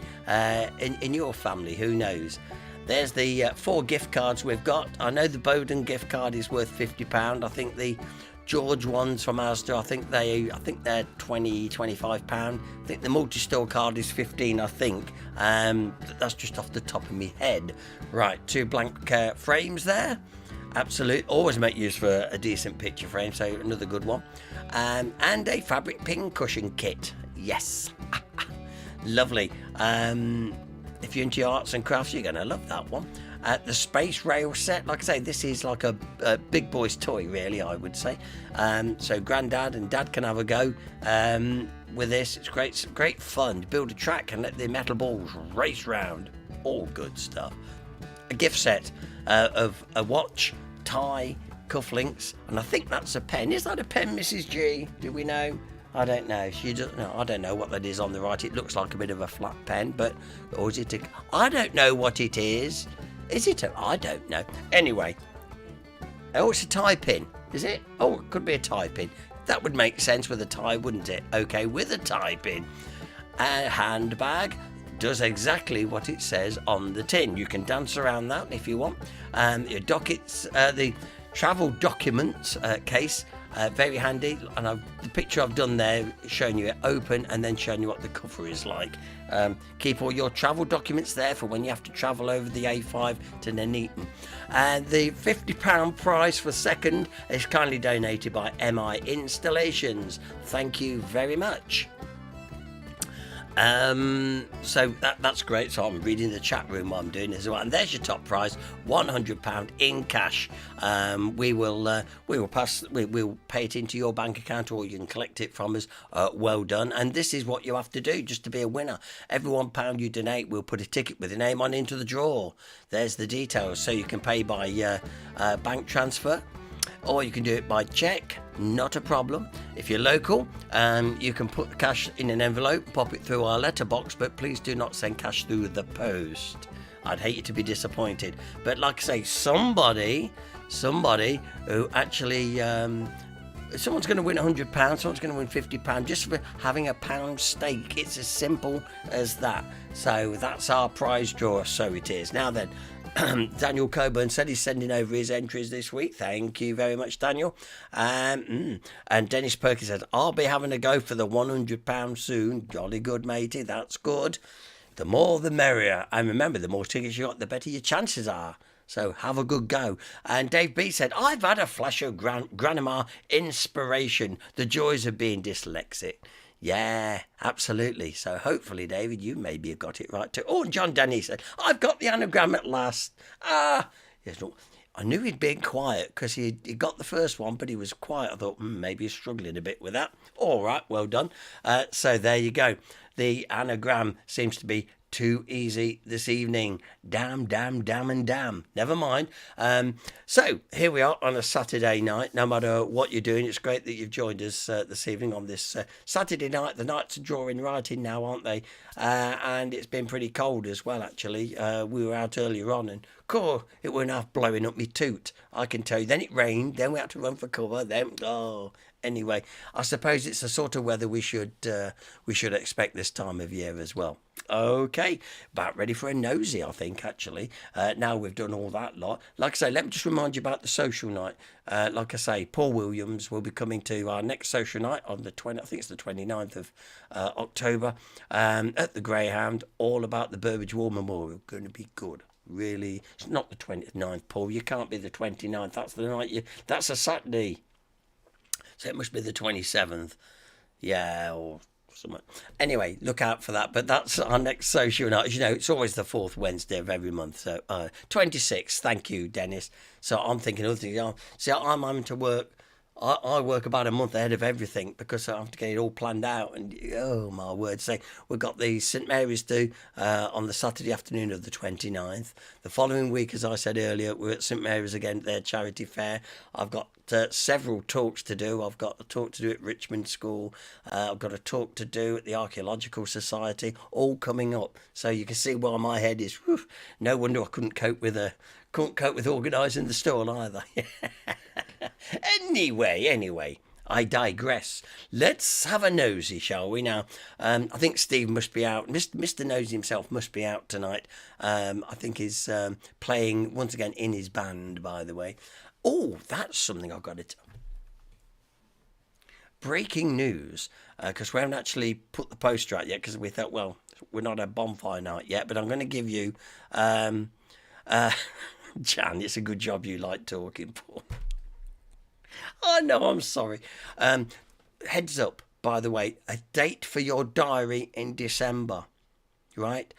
in your family. Who knows? There's the 4 gift cards we've got. I know the Bowden gift card is worth £50. I think the George ones from Asda, I think they're £20-25. I think the multi-store card is 15. I think. That's just off the top of my head. Right, 2 blank frames there. Absolute. Always make use for a decent picture frame. So another good one. And a fabric pin cushion kit. Yes, lovely. If you're into your arts and crafts, you're going to love that one. The space rail set, like I say, this is like a big boy's toy, really, I would say. So Grandad and Dad can have a go with this. It's great fun to build a track and let the metal balls race round. All good stuff. A gift set of a watch, tie, cufflinks, and I think that's a pen. Is that a pen, Mrs. G? Do we know? I don't know. I don't know what that is on the right. It looks like a bit of a flat pen, or is it a? I don't know what it is. Is it a? I don't know. Anyway, oh, it's a tie pin. Is it? Oh, it could be a tie pin. That would make sense with a tie, wouldn't it? Okay, with a tie pin. A handbag does exactly what it says on the tin. You can dance around that if you want. Your dockets, the travel documents case. Very handy, and the picture I've done there showing you it open and then showing you what the cover is like. Keep all your travel documents there for when you have to travel over the A5 to Nuneaton. And the £50 prize for second is kindly donated by MI Installations. Thank you very much. So that's great. So I'm reading the chat room while I'm doing this as well. And there's your top prize, £100 in cash. We'll pay it into your bank account, or you can collect it from us. Well done. And this is what you have to do just to be a winner. Every £1 you donate, we'll put a ticket with a name on into the draw. There's the details. So you can pay by bank transfer, or you can do it by cheque, not a problem. If you're local, you can put the cash in an envelope, pop it through our letterbox, but please do not send cash through the post. I'd hate you to be disappointed. But like I say, somebody who actually, someone's going to win £100, someone's going to win £50 just for having a pound stake. It's as simple as that. So that's our prize draw, so it is. Now then, Daniel Coburn said he's sending over his entries this week. Thank you very much, Daniel. And Dennis Perkins said, I'll be having a go for the £100 soon. Jolly good, matey. That's good. The more the merrier. And remember, the more tickets you got, the better your chances are. So have a good go. And Dave B said, I've had a flash of grandma inspiration. The joys of being dyslexic. Yeah, absolutely. So hopefully, David, you maybe have got it right too. Oh, and John Denny said, I've got the anagram at last. Yes, look, I knew he'd been quiet because he got the first one, but he was quiet. I thought, maybe he's struggling a bit with that. All right, well done. So there you go. The anagram seems to be too easy this evening. Damn, and damn. Never mind. So here we are on a Saturday night. No matter what you're doing, it's great that you've joined us this evening on this Saturday night. The nights are drawing right in now, aren't they? And it's been pretty cold as well, actually. We were out earlier on, and cool, it went half blowing up me toot, I can tell you. Then it rained, then we had to run for cover. Then, Anyway, I suppose it's the sort of weather we should expect this time of year as well. Okay, about ready for a nosy, I think, actually. Now we've done all that lot. Like I say, let me just remind you about the social night. Like I say, Paul Williams will be coming to our next social night on the 20th, I think it's the 29th of October, at the Greyhound, all about the Burbage War Memorial. Going to be good. Really, it's not the 29th, Paul. You can't be the 29th. That's the night that's a Saturday. So it must be the 27th. Yeah, or something. Anyway, look out for that. But that's our next social night. As you know, it's always the fourth Wednesday of every month. So 26th. Thank you, Dennis. So I'm thinking other things. See, I'm having to work. I work about a month ahead of everything because I have to get it all planned out. And oh my word, say we've got the St Mary's do on the Saturday afternoon of the 29th. The following week, as I said earlier, we're at St Mary's again at their charity fair. I've got several talks to do. I've got a talk to do at Richmond School. I've got a talk to do at the Archaeological Society, all coming up. So you can see why my head is, whew, no wonder I couldn't cope with organising the stall either. Anyway, I digress. Let's have a nosy, shall we now? I think Steve must be out. Mr. Nosy himself must be out tonight. I think he's playing once again in his band, by the way. Oh, that's something I've got to tell. Breaking news, because we haven't actually put the poster out yet, because we thought, well, we're not at bonfire night yet, but I'm going to give you... Jan, it's a good job you like talking, Paul. Oh, no, I'm sorry. Heads up, by the way, a date for your diary in December, right?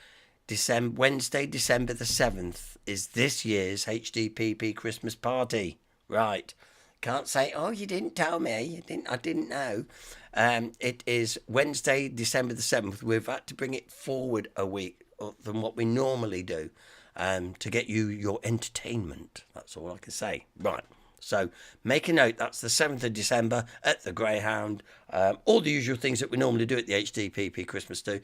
Wednesday, December the 7th is this year's HDPP Christmas party, right? Can't say, oh, you didn't tell me. I didn't know. It is Wednesday, December the 7th. We've had to bring it forward a week than what we normally do to get you your entertainment. That's all I can say. Right. So make a note, that's the 7th of December at the Greyhound. All the usual things that we normally do at the HDPP Christmas do.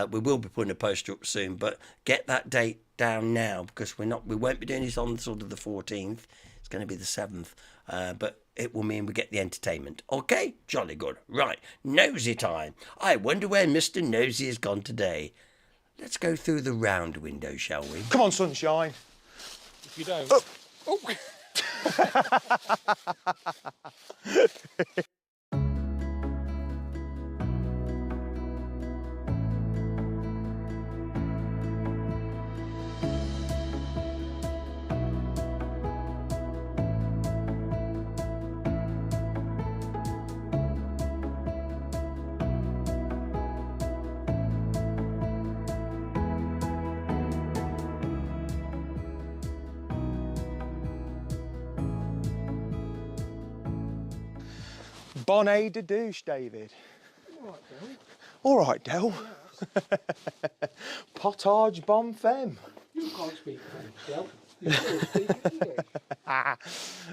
We will be putting a poster up soon, but get that date down now because we won't be doing this on sort of the 14th. It's going to be the 7th, but it will mean we get the entertainment. Okay, jolly good. Right, nosy time. I wonder where Mr. Nosy has gone today. Let's go through the round window, shall we? Come on, sunshine. If you don't... Oh. Bonnet de douche, David. All right, Del. Potage bon femme. You can't speak French, Del. You still speak English.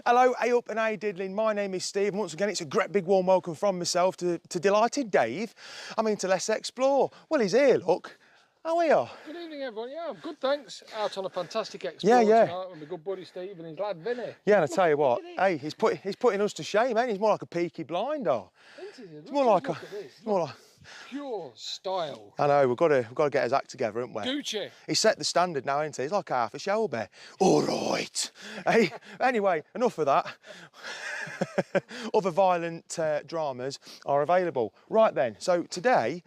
Hello, hey up and hey diddling. My name is Steve. Once again, it's a great big warm welcome from myself to Delighted Dave. I'm into Let's Explore. Well, he's here, look. How are you? Good evening, everyone. Yeah, I'm good, thanks. Out on a fantastic explore tonight with my good buddy Steve and his lad Vinny. Yeah, and I tell you what, hey, he's putting us to shame, ain't he? He's more like a Peaky Blinder. It's more like pure style. I know, we've got to get his act together, haven't we? Gucci. He's set the standard now, ain't he? He's like half a Shelby. All right. Hey, anyway, enough of that. Other violent dramas are available. Right then, so today,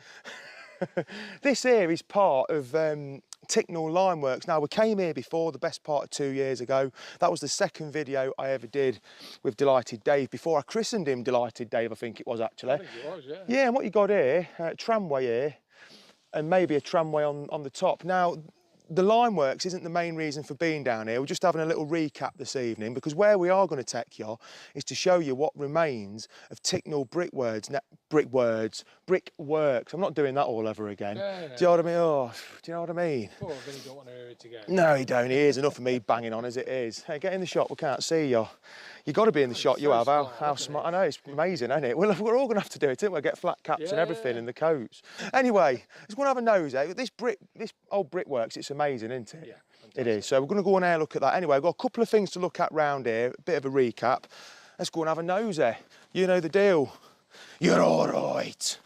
this here is part of Ticknall Limeworks. Now, we came here before, the best part of 2 years ago. That was the second video I ever did with Delighted Dave, before I christened him Delighted Dave, I think it was actually. I think it was, yeah. Yeah, and what you got here, tramway here, and maybe a tramway on the top. Now, the Limeworks isn't the main reason for being down here. We're just having a little recap this evening, because where we are going to take you is to show you what remains of Ticknall brickworks. I'm not doing that all over again. No. Do you know what I mean? Oh, do you know what I mean? Poor Vinny don't want to hear it again. No, he don't. He hears enough of me banging on as it is. Hey, get in the shot. We can't see you. You got to be in the shot. You have. How smart? I know, it's amazing, isn't it? Well, we're all going to have to do it, aren't we? Get flat caps and everything in the coats. Anyway, let's go and have a nose out. This old brickworks, it's amazing, isn't it? Yeah, it is. So we're going to go and have a look at that. Anyway, I've got a couple of things to look at round here. A bit of a recap. let's go and have a nosy. You know the deal. You're all right.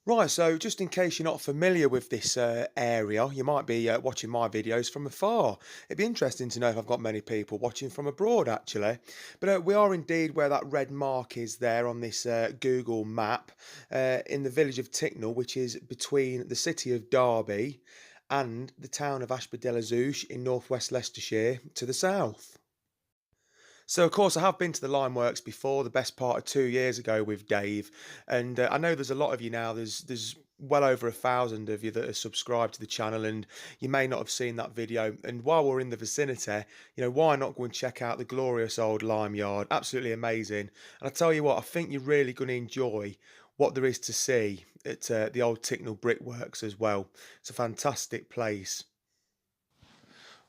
Right, so just in case you're not familiar with this area, you might be watching my videos from afar. It'd be interesting to know if I've got many people watching from abroad, actually. But we are indeed where that red mark is there on this Google map, in the village of Ticknall, which is between the city of Derby and the town of Ashby-de-la-Zouch in northwest Leicestershire to the south. So, of course, I have been to the Limeworks before, the best part of 2 years ago with Dave, and I know there's a lot of you now. There's well over 1,000 of you that are subscribed to the channel, and you may not have seen that video. And while we're in the vicinity, you know, why not go and check out the glorious old lime yard? Absolutely amazing. And I tell you what, I think you're really going to enjoy what there is to see at the old Ticknall Brickworks as well. It's a fantastic place.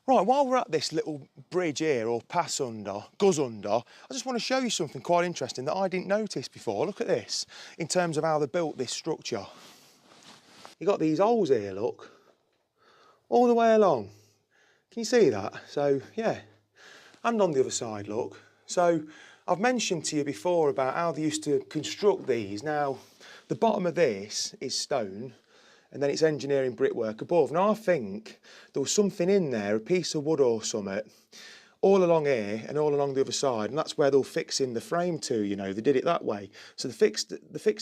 Right, while we're at this little bridge here, or pass under, goes under, I just want to show you something quite interesting that I didn't notice before. Look at this, in terms of how they built this structure. You've got these holes here, look, all the way along. Can you see that? So, yeah, and on the other side, look. So, I've mentioned to you before about how they used to construct these. Now, the bottom of this is stone, and then it's engineering brickwork above. Now I think there was something in there, a piece of wood or something, all along here and all along the other side, and that's where they'll fix in the frame to, you know, they did it that way. So they fixed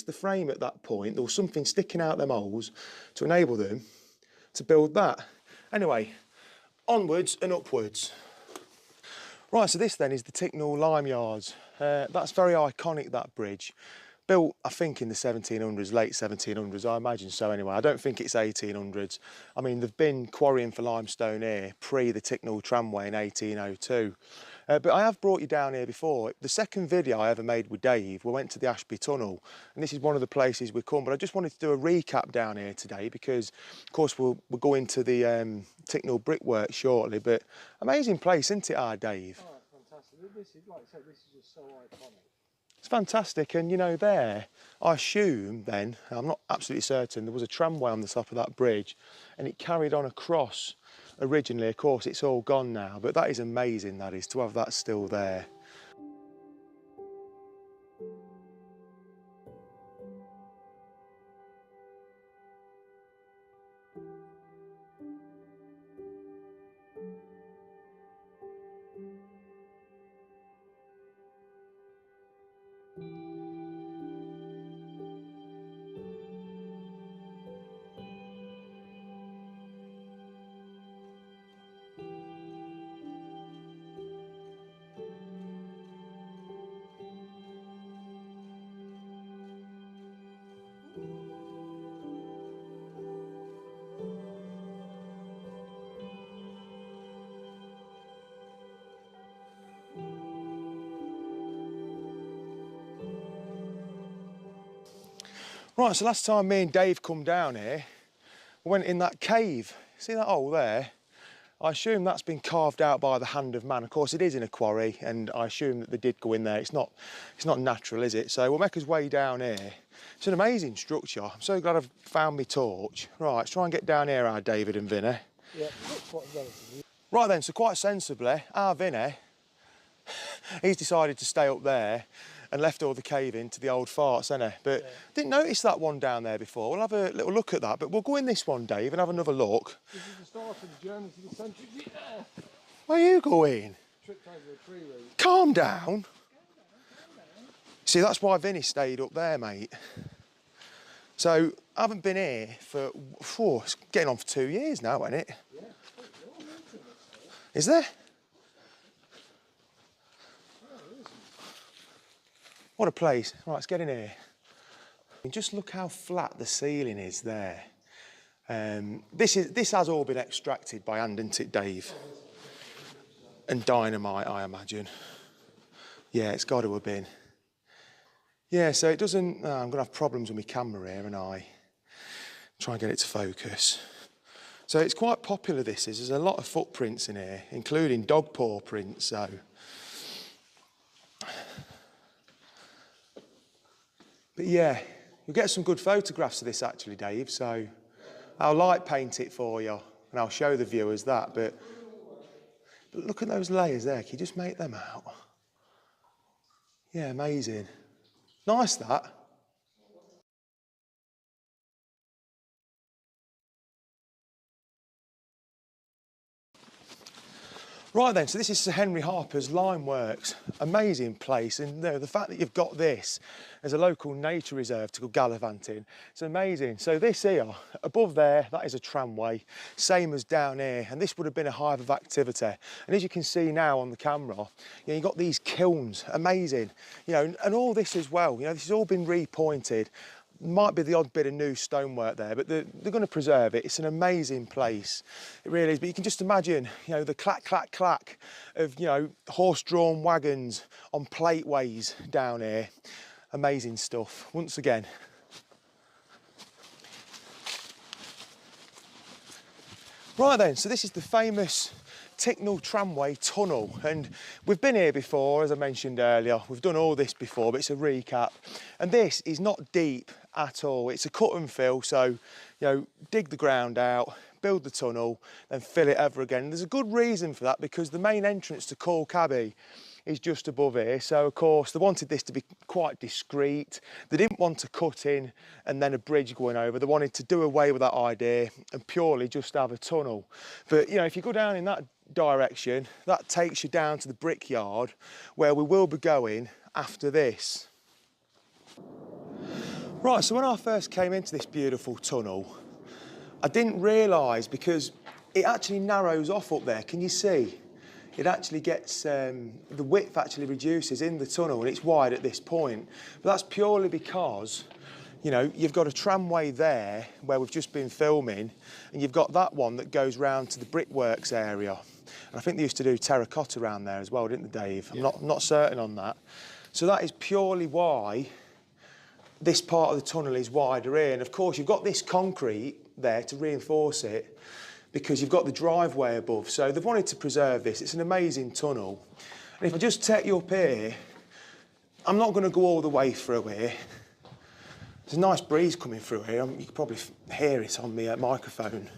the frame at that point. There was something sticking out them holes to enable them to build that. Anyway, onwards and upwards. Right, so this then is the Ticknall Lime Yards. That's very iconic, that bridge. Built, I think, in the 1700s, late 1700s, I imagine so anyway. I don't think it's 1800s. I mean, they've been quarrying for limestone here pre the Ticknall tramway in 1802. But I have brought you down here before. The second video I ever made with Dave, we went to the Ashby Tunnel, and this is one of the places we come. But I just wanted to do a recap down here today because, of course, we'll go into the Ticknall brickwork shortly. But amazing place, isn't it, Dave? Oh, fantastic. This is, like I said, this is just so iconic. It's fantastic, and you know there, I assume then, I'm not absolutely certain, there was a tramway on the top of that bridge and it carried on across originally. Of course, it's all gone now, but that is amazing, that is, to have that still there. Right, so last time me and Dave come down here, we went in that cave. See that hole there? I assume that's been carved out by the hand of man. Of course, it is in a quarry, and I assume that they did go in there. It's not natural, is it? So we'll make us way down here. It's an amazing structure. I'm so glad I've found my torch. Right, let's try and get down here, our David and Vinny. Yeah, looks quite relatively. Right then, so quite sensibly, our Vinny, he's decided to stay up there and left all the cave in to the old farts, hasn't he? But didn't notice that one down there before. We'll have a little look at that, but we'll go in this one, Dave, and have another look. This is the start of the journey to the centre. Yeah. Where are you going? Tripped over a tree root. Calm down. See, that's why Vinny stayed up there, mate. So, I haven't been here for, it's getting on for 2 years now, isn't it? Yeah. Is there? What a place. Right, let's get in here. And just look how flat the ceiling is there. This has all been extracted by hand, isn't it, Dave? And dynamite, I imagine. Yeah, it's got to have been. Yeah, so it doesn't... I'm going to have problems with my camera here, and I try and get it to focus. So it's quite popular, this is. There's a lot of footprints in here, including dog paw prints, so... But yeah, you'll get some good photographs of this actually, Dave, so I'll light paint it for you and I'll show the viewers that, but look at those layers there, can you just make them out? Yeah, amazing. Nice, that. Right then, so this is Sir Henry Harper's Lime Works. Amazing place, and the fact that you've got this as a local nature reserve to go gallivanting, it's amazing. So this here, above there, that is a tramway, same as down here, and this would have been a hive of activity. And as you can see now on the camera, you've got these kilns, amazing. And all this as well, this has all been repointed. Might be the odd bit of new stonework there, but they're going to preserve it. It's an amazing place, it really is. But you can just imagine, the clack, clack, clack of, horse-drawn wagons on plateways down here. Amazing stuff, once again. Right then, so this is the famous Hinckley tramway tunnel, and we've been here before, as I mentioned earlier. We've done all this before, but it's a recap. And this is not deep at all. It's a cut and fill, so dig the ground out, build the tunnel, then fill it ever again. And there's a good reason for that, because the main entrance to Cork Abbey is just above here. So of course they wanted this to be quite discreet. They didn't want to cut in and then a bridge going over. They wanted to do away with that idea and purely just have a tunnel. But if you go down in that direction, that takes you down to the brickyard where we will be going after this. Right, so when I first came into this beautiful tunnel, I didn't realise, because it actually narrows off up there. Can you see? It actually gets, the width actually reduces in the tunnel, and it's wide at this point. But that's purely because, you've got a tramway there where we've just been filming, and you've got that one that goes round to the brickworks area. And I think they used to do terracotta around there as well, didn't they, Dave? Yeah. I'm not certain on that. So that is purely why this part of the tunnel is wider here. And of course, you've got this concrete there to reinforce it, because you've got the driveway above. So they've wanted to preserve this. It's an amazing tunnel. And if I just take you up here, I'm not going to go all the way through here. There's a nice breeze coming through here. You can probably hear it on the microphone.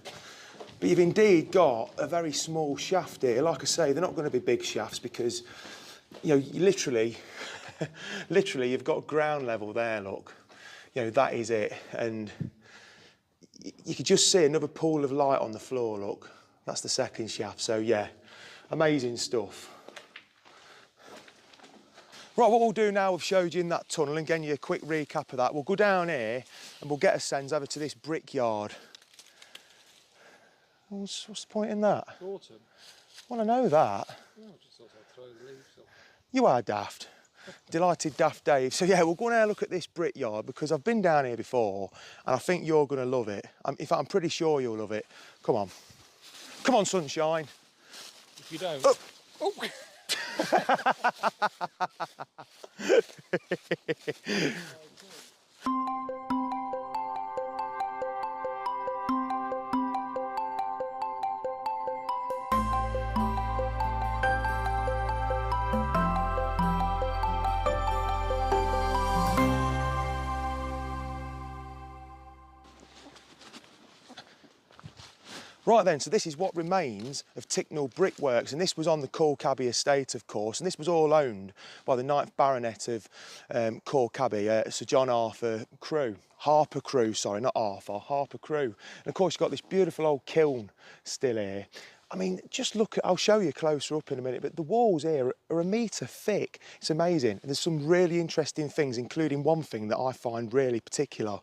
But you've indeed got a very small shaft here. Like I say, they're not going to be big shafts, because, you literally, you've got ground level there, look. That is it. And you could just see another pool of light on the floor, look. That's the second shaft, so yeah, amazing stuff. Right, what we'll do now, we've showed you in that tunnel, and getting you a quick recap of that. We'll go down here and we'll get a sense over to this brickyard. What's the point in that? Autumn. Well, I know that. No, I just thought I'd throw the leaves off. You are daft. Delighted Daft Dave. So yeah, we'll go and have a look at this brickyard, because I've been down here before and I think you're going to love it. In fact, I'm pretty sure you'll love it. Come on. Come on, sunshine. If you don't... Oh. Right then, so this is what remains of Hinckley brickworks, and this was on the Cork Abbey estate, of course, and this was all owned by the 9th Baronet of Cork Abbey, Sir John Harper Crewe, not Arthur, Harper Crewe. And of course you've got this beautiful old kiln still here. I mean, just look at, I'll show you closer up in a minute, but the walls here are 1 metre thick. It's amazing. There's some really interesting things, including one thing that I find really particular,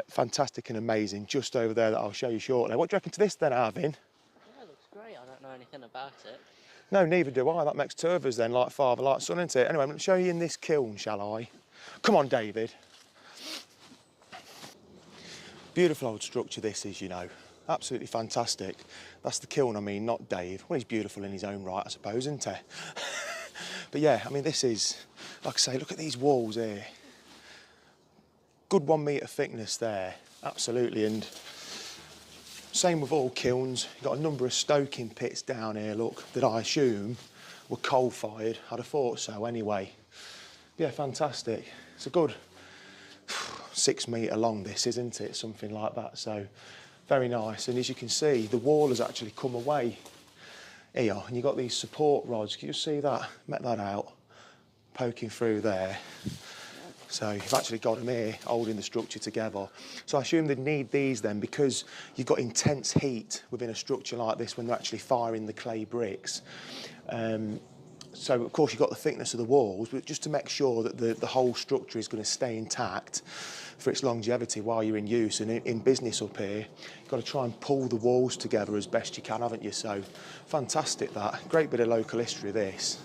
fantastic and amazing, just over there that I'll show you shortly. What do you reckon to this then, Arvin? Yeah, it looks great. I don't know anything about it. No, neither do I. That makes two of us then, like father, like son, isn't it? Anyway, I'm going to show you in this kiln, shall I? Come on, David. Beautiful old structure this is, Absolutely fantastic. That's the kiln, I mean, not Dave. Well, he's beautiful in his own right, I suppose, isn't he? But yeah, I mean, this is, like I say, look at these walls here. Good 1 metre thickness there, absolutely. And same with all kilns. You've got a number of stoking pits down here, look, that I assume were coal-fired. I'd have thought so anyway. Yeah, fantastic. It's a good 6 metre long, this, isn't it? Something like that, so very nice. And as you can see, the wall has actually come away here, and you've got these support rods. Can you see that? Met that out. poking through there. So you've actually got them here holding the structure together. So I assume they'd need these then because you've got intense heat within a structure like this when they're actually firing the clay bricks. So of course you've got the thickness of the walls, but just to make sure that the whole structure is going to stay intact for its longevity while you're in use. And in business up here, you've got to try and pull the walls together as best you can, haven't you? So fantastic that. Great bit of local history, this.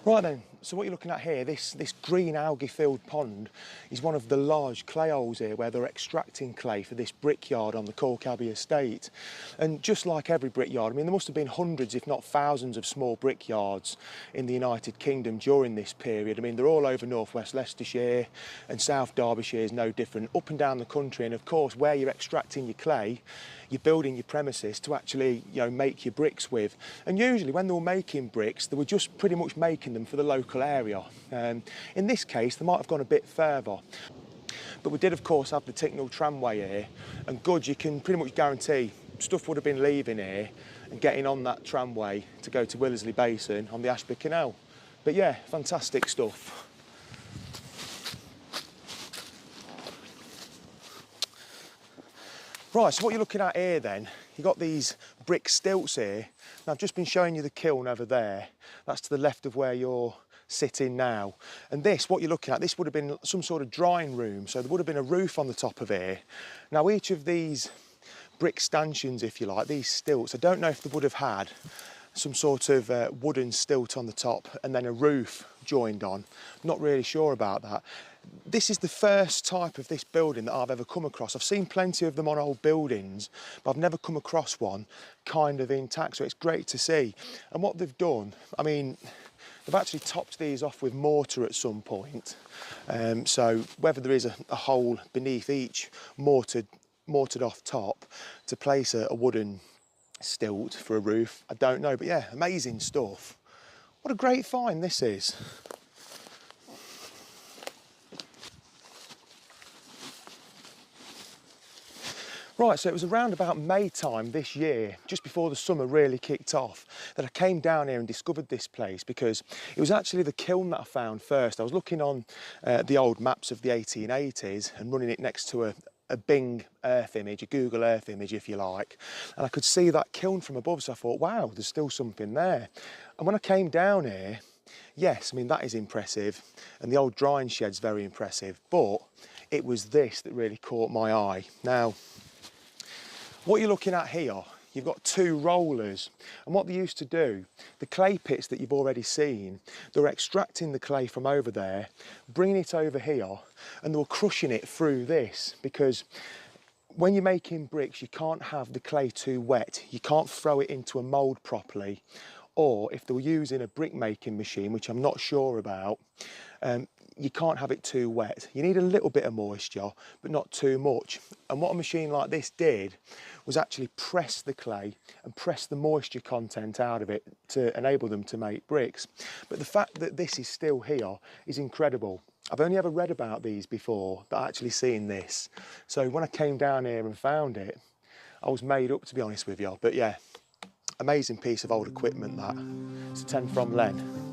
Right then, so what you're looking at here, this green algae-filled pond is one of the large clay holes here where they're extracting clay for this brickyard on the Cork Abbey estate. And just like every brickyard, I mean, there must have been hundreds, if not thousands, of small brickyards in the United Kingdom during this period. I mean, they're all over North West Leicestershire, and South Derbyshire is no different, up and down the country. And of course, where you're extracting your clay, you're building your premises to actually, you know, make your bricks with. And usually when they were making bricks, they were just pretty much making them for the local area. In this case, they might have gone a bit further. But we did, of course, have the Ticknell tramway here, and good, you can pretty much guarantee stuff would have been leaving here and getting on that tramway to go to Willersley Basin on the Ashby Canal. But yeah, fantastic stuff. Right, so what you're looking at here then, you've got these brick stilts here. Now I've just been showing you the kiln over there. That's to the left of where you're sitting now. And this, what you're looking at, this would have been some sort of drying room. So there would have been a roof on the top of here. Now each of these brick stanchions, if you like, these stilts, I don't know if they would have had some sort of wooden stilt on the top and then a roof joined on. Not really sure about that. This is the first type of this building that I've ever come across. I've seen plenty of them on old buildings, but I've never come across one kind of intact, so it's great to see. And what they've done, I mean, they've actually topped these off with mortar at some point. So whether there is a hole beneath each mortared off top to place a wooden stilt for a roof, I don't know, but yeah, amazing stuff. What a great find this is. Right, so it was around about May time this year, just before the summer really kicked off, that I came down here and discovered this place, because it was actually the kiln that I found first. I was looking on the old maps of the 1880s and running it next to a Bing Earth image, a Google Earth image if you like, and I could see that kiln from above, so I thought, wow, there's still something there. And when I came down here, yes, I mean, that is impressive, and the old drying shed's very impressive, but it was this that really caught my eye. Now, what you're looking at here, you've got two rollers, and what they used to do, the clay pits that you've already seen, they were extracting the clay from over there, bringing it over here, and they were crushing it through this, because when you're making bricks, you can't have the clay too wet, you can't throw it into a mould properly, or if they were using a brick making machine, which I'm not sure about, you can't have it too wet. You need a little bit of moisture, but not too much. And what a machine like this did was actually press the clay and press the moisture content out of it to enable them to make bricks. But the fact that this is still here is incredible. I've only ever read about these before, but actually seen this. So when I came down here and found it, I was made up, to be honest with you. But yeah, amazing piece of old equipment that. It's a 10 from Len.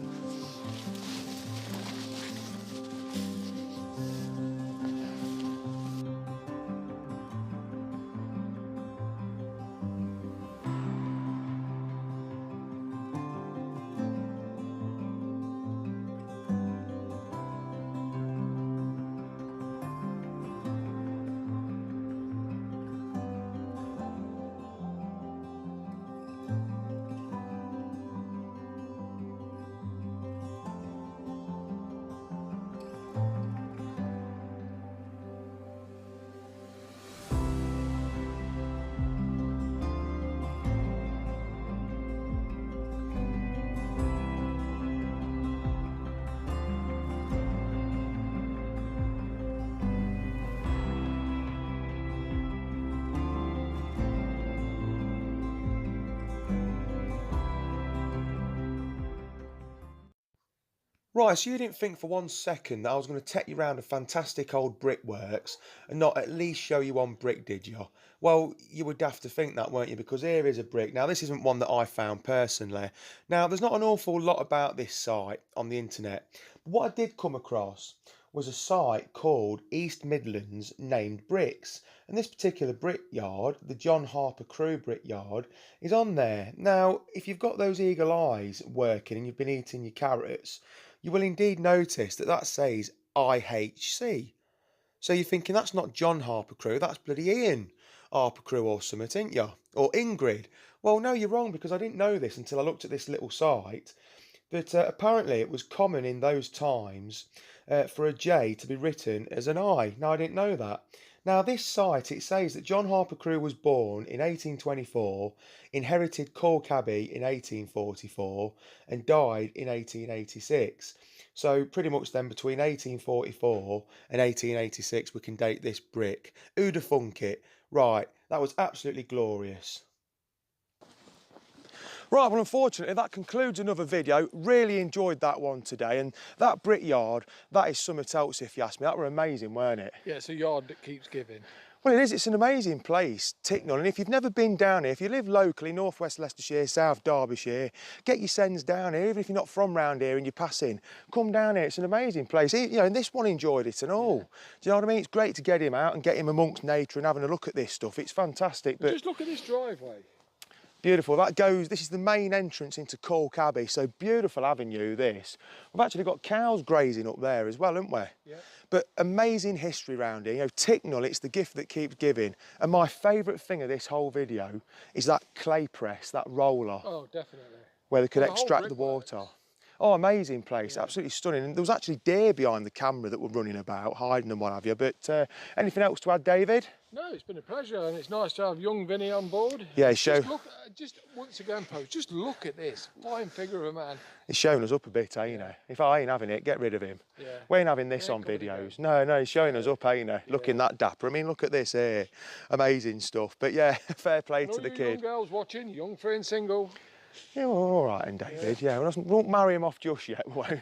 Right, so you didn't think for one second that I was going to take you around a fantastic old brickworks and not at least show you one brick, did you? Well, you would have to think that, weren't you? Because here is a brick. Now, this isn't one that I found personally. Now, there's not an awful lot about this site on the internet. But what I did come across was a site called East Midlands Named Bricks. And this particular brickyard, the John Harper Crew brickyard, is on there. Now, if you've got those eagle eyes working and you've been eating your carrots, you will indeed notice that that says IHC. So you're thinking that's not John Harper Crew, that's bloody Ian Harper Crew or something, ain't you? Or Ingrid. Well, no, you're wrong, because I didn't know this until I looked at this little site. But apparently it was common in those times for a J to be written as an I. Now, I didn't know that. Now, this site, it says that John Harper Crew was born in 1824, inherited Cork Abbey in 1844, and died in 1886. So, pretty much then, between 1844 and 1886, we can date this brick. Who'd have thunk it? Right, that was absolutely glorious. Right, well, unfortunately, that concludes another video. Really enjoyed that one today. And that brickyard, that is something else, if you ask me. That were amazing, weren't it? Yeah, it's a yard that keeps giving. Well, it is. It's an amazing place, Ticknall. And if you've never been down here, if you live locally, North West Leicestershire, South Derbyshire, get your sends down here. Even if you're not from round here and you're passing, come down here. It's an amazing place. You know, and this one enjoyed it and all. Do you know what I mean? It's great to get him out and get him amongst nature and having a look at this stuff. It's fantastic. But just look at this driveway. Beautiful. This is the main entrance into Cork Abbey. So beautiful avenue, this. We've actually got cows grazing up there as well, haven't we? Yeah. But amazing history round here. You know, Ticknall, it's the gift that keeps giving. And my favourite thing of this whole video is that clay press, that roller. Oh, definitely. Where they could Well, the extract the water. Oh, amazing place, yeah. Absolutely stunning. And there was actually deer behind the camera that were running about, hiding and what have you. But anything else to add, David? No, it's been a pleasure, and it's nice to have young Vinny on board. Yeah, just once again, Post, just look at this fine figure of a man. He's showing us up a bit, ain't he? If I ain't having it, get rid of him. Yeah. We ain't having this on videos. No, he's showing us up, ain't he? Yeah. Looking that dapper. I mean, look at this here. Amazing stuff. But yeah, fair play to the kid. Young girls watching, young, free and single. Yeah, well, all right, and David. Yeah, we won't marry him off just yet, won't.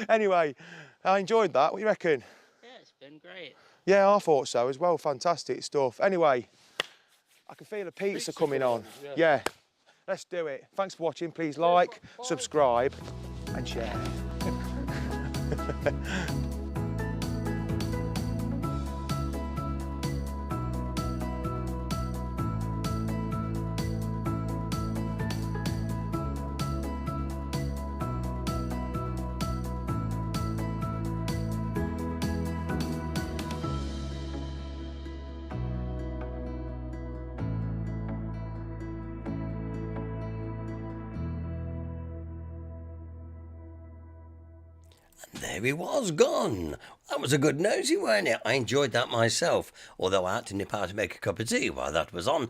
Anyway, I enjoyed that. What do you reckon? Yeah, it's been great. Yeah, I thought so as well. Fantastic stuff. Anyway, I can feel a pizza coming on. Yeah, let's do it. Thanks for watching. Please like, subscribe, and share. There he was, gone. That was a good nosy, weren't it? I enjoyed that myself, although I had to nip out to make a cup of tea while that was on.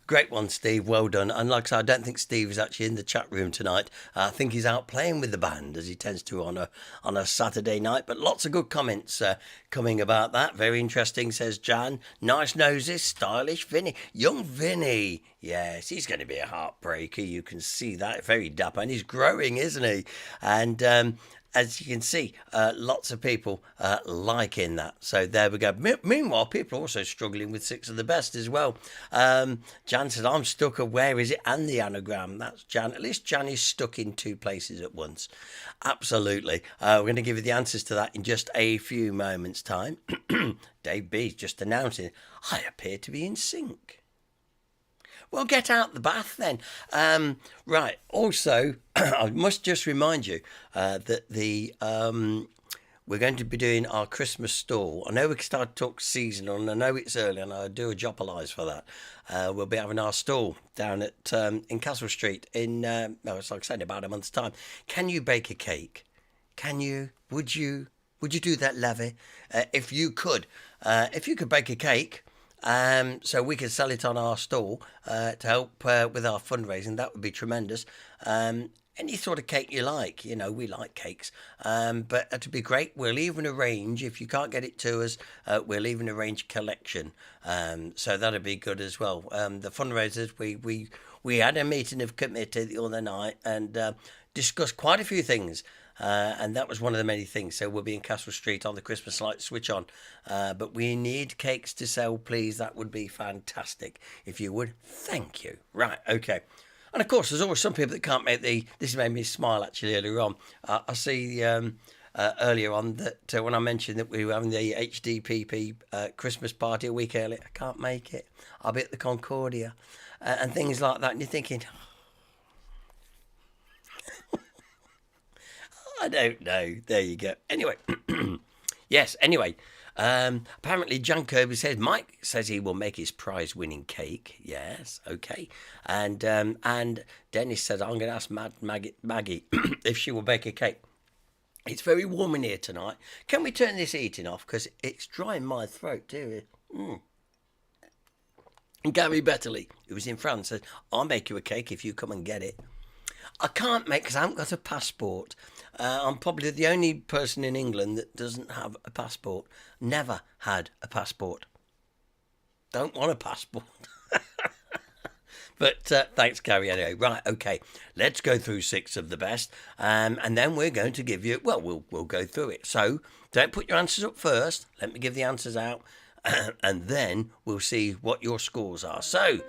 Great one, Steve, well done. And like I said, I don't think Steve is actually in the chat room tonight. I think he's out playing with the band, as he tends to on a Saturday night. But lots of good comments coming about that. Very interesting, says Jan. Nice noses, stylish Vinny. Young Vinny. Yes, he's going to be a heartbreaker. You can see that. Very dapper. And he's growing, isn't he? And as you can see, lots of people liking that. So there we go. Meanwhile, people are also struggling with Six of the Best as well. Jan said, I'm stuck at where is it and the anagram. That's Jan. At least Jan is stuck in two places at once. Absolutely. We're going to give you the answers to that in just a few moments' time. Dave B's just announcing, I appear to be in sync. Well, get out the bath then. Right. Also, I must just remind you that we're going to be doing our Christmas stall. I know we can start to talk seasonal, and I know it's early, and I do apologise for that. We'll be having our stall down at in Castle Street in it's like I said, about a month's time. Can you bake a cake? Can you? Would you do that, Lovey? If you could bake a cake. So we could sell it on our stall to help with our fundraising. That would be tremendous. Any sort of cake you like, you know, we like cakes. But it'd be great. We'll even arrange, if you can't get it to us, we'll even arrange collection. So that'd be good as well. The fundraisers, we had a meeting of committee the other night, and discussed quite a few things. And that was one of the many things. So we'll be in Castle Street on the Christmas lights switch on. But we need cakes to sell, please. That would be fantastic. If you would, thank you. Right, okay. And of course, there's always some people that can't make this made me smile actually earlier on. I see earlier on that when I mentioned that we were having the HDPP Christmas party a week earlier, I can't make it. I'll be at the Concordia and things like that. And you're thinking, I don't know. There you go. Anyway, yes. Anyway, apparently John Kirby says Mike says he will make his prize-winning cake. Yes, okay. And Dennis says I'm going to ask Maggie if she will bake a cake. It's very warm in here tonight. Can we turn this heating off because it's drying my throat too? And Gary Betterley, who was in France, said I'll make you a cake if you come and get it. I can't make because I haven't got a passport. I'm probably the only person in England that doesn't have a passport. Never had a passport. Don't want a passport. But thanks, Gary, anyway. Right, okay. Let's go through 6 of the best. And then we're going to give you... Well, we'll go through it. So don't put your answers up first. Let me give the answers out. And then we'll see what your scores are. So...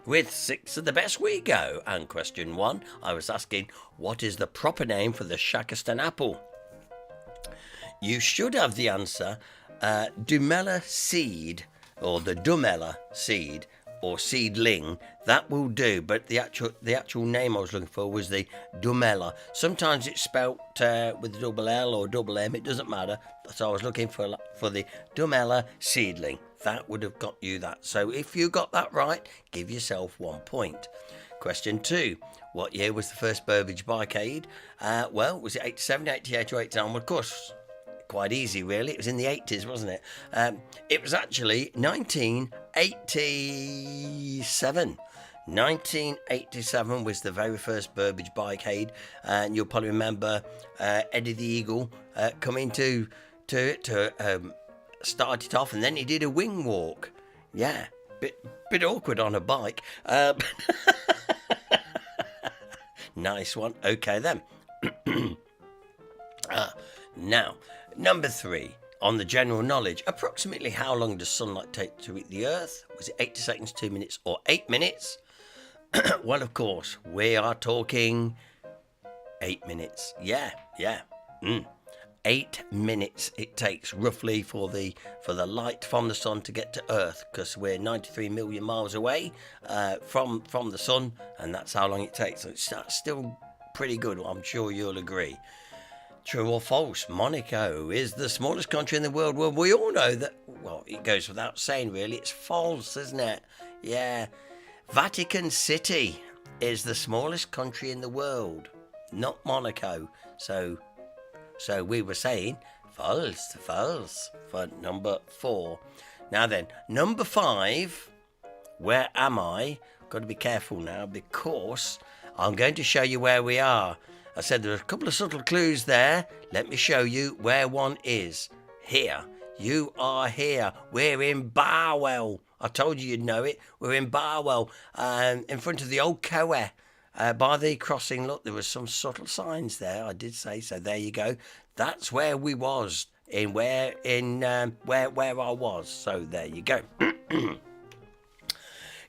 with 6 of the best we go. And question 1, I was asking, what is the proper name for the Shakistan apple? You should have the answer, Dumella seed, or the Dumella seed, or seedling. That will do, but the actual name I was looking for was the Dumella. Sometimes it's spelt with a double L or double M, it doesn't matter. So I was looking for the Dumella seedling. That would have got you that. So if you got that right, give yourself 1 point. Question 2. What year was the first Burbage Barcade? Well, was it 87, 88 or 89? Well, of course, quite easy really. It was in the 80s, wasn't it? It was actually 1987. 1987 was the very first Burbage Barcade. And you'll probably remember Eddie the Eagle coming to start it off, and then he did a wing walk. Yeah, bit awkward on a bike. Nice one. Okay then. Now, number 3 on the general knowledge. Approximately how long does sunlight take to reach the Earth? Was it 80 seconds, 2 minutes, or 8 minutes? Well, of course, we are talking 8 minutes. Yeah. 8 minutes it takes roughly for the light from the sun to get to Earth, because we're 93 million miles away from the sun, and that's how long it takes. So that's still pretty good. I'm sure you'll agree. True or false? Monaco is the smallest country in the world. Well, we all know that. Well, it goes without saying, really. It's false, isn't it? Yeah. Vatican City is the smallest country in the world, not Monaco. So we were saying false for number 4. Now then, number 5, where am I? Got to be careful now because I'm going to show you where we are. I said there are a couple of subtle clues there. Let me show you where one is. Here. You are here. We're in Barwell. I told you you'd know it. We're in Barwell, in front of the old Coe. By the crossing, look, there was some subtle signs there. I did say so. There you go. That's where we was where I was. So there you go.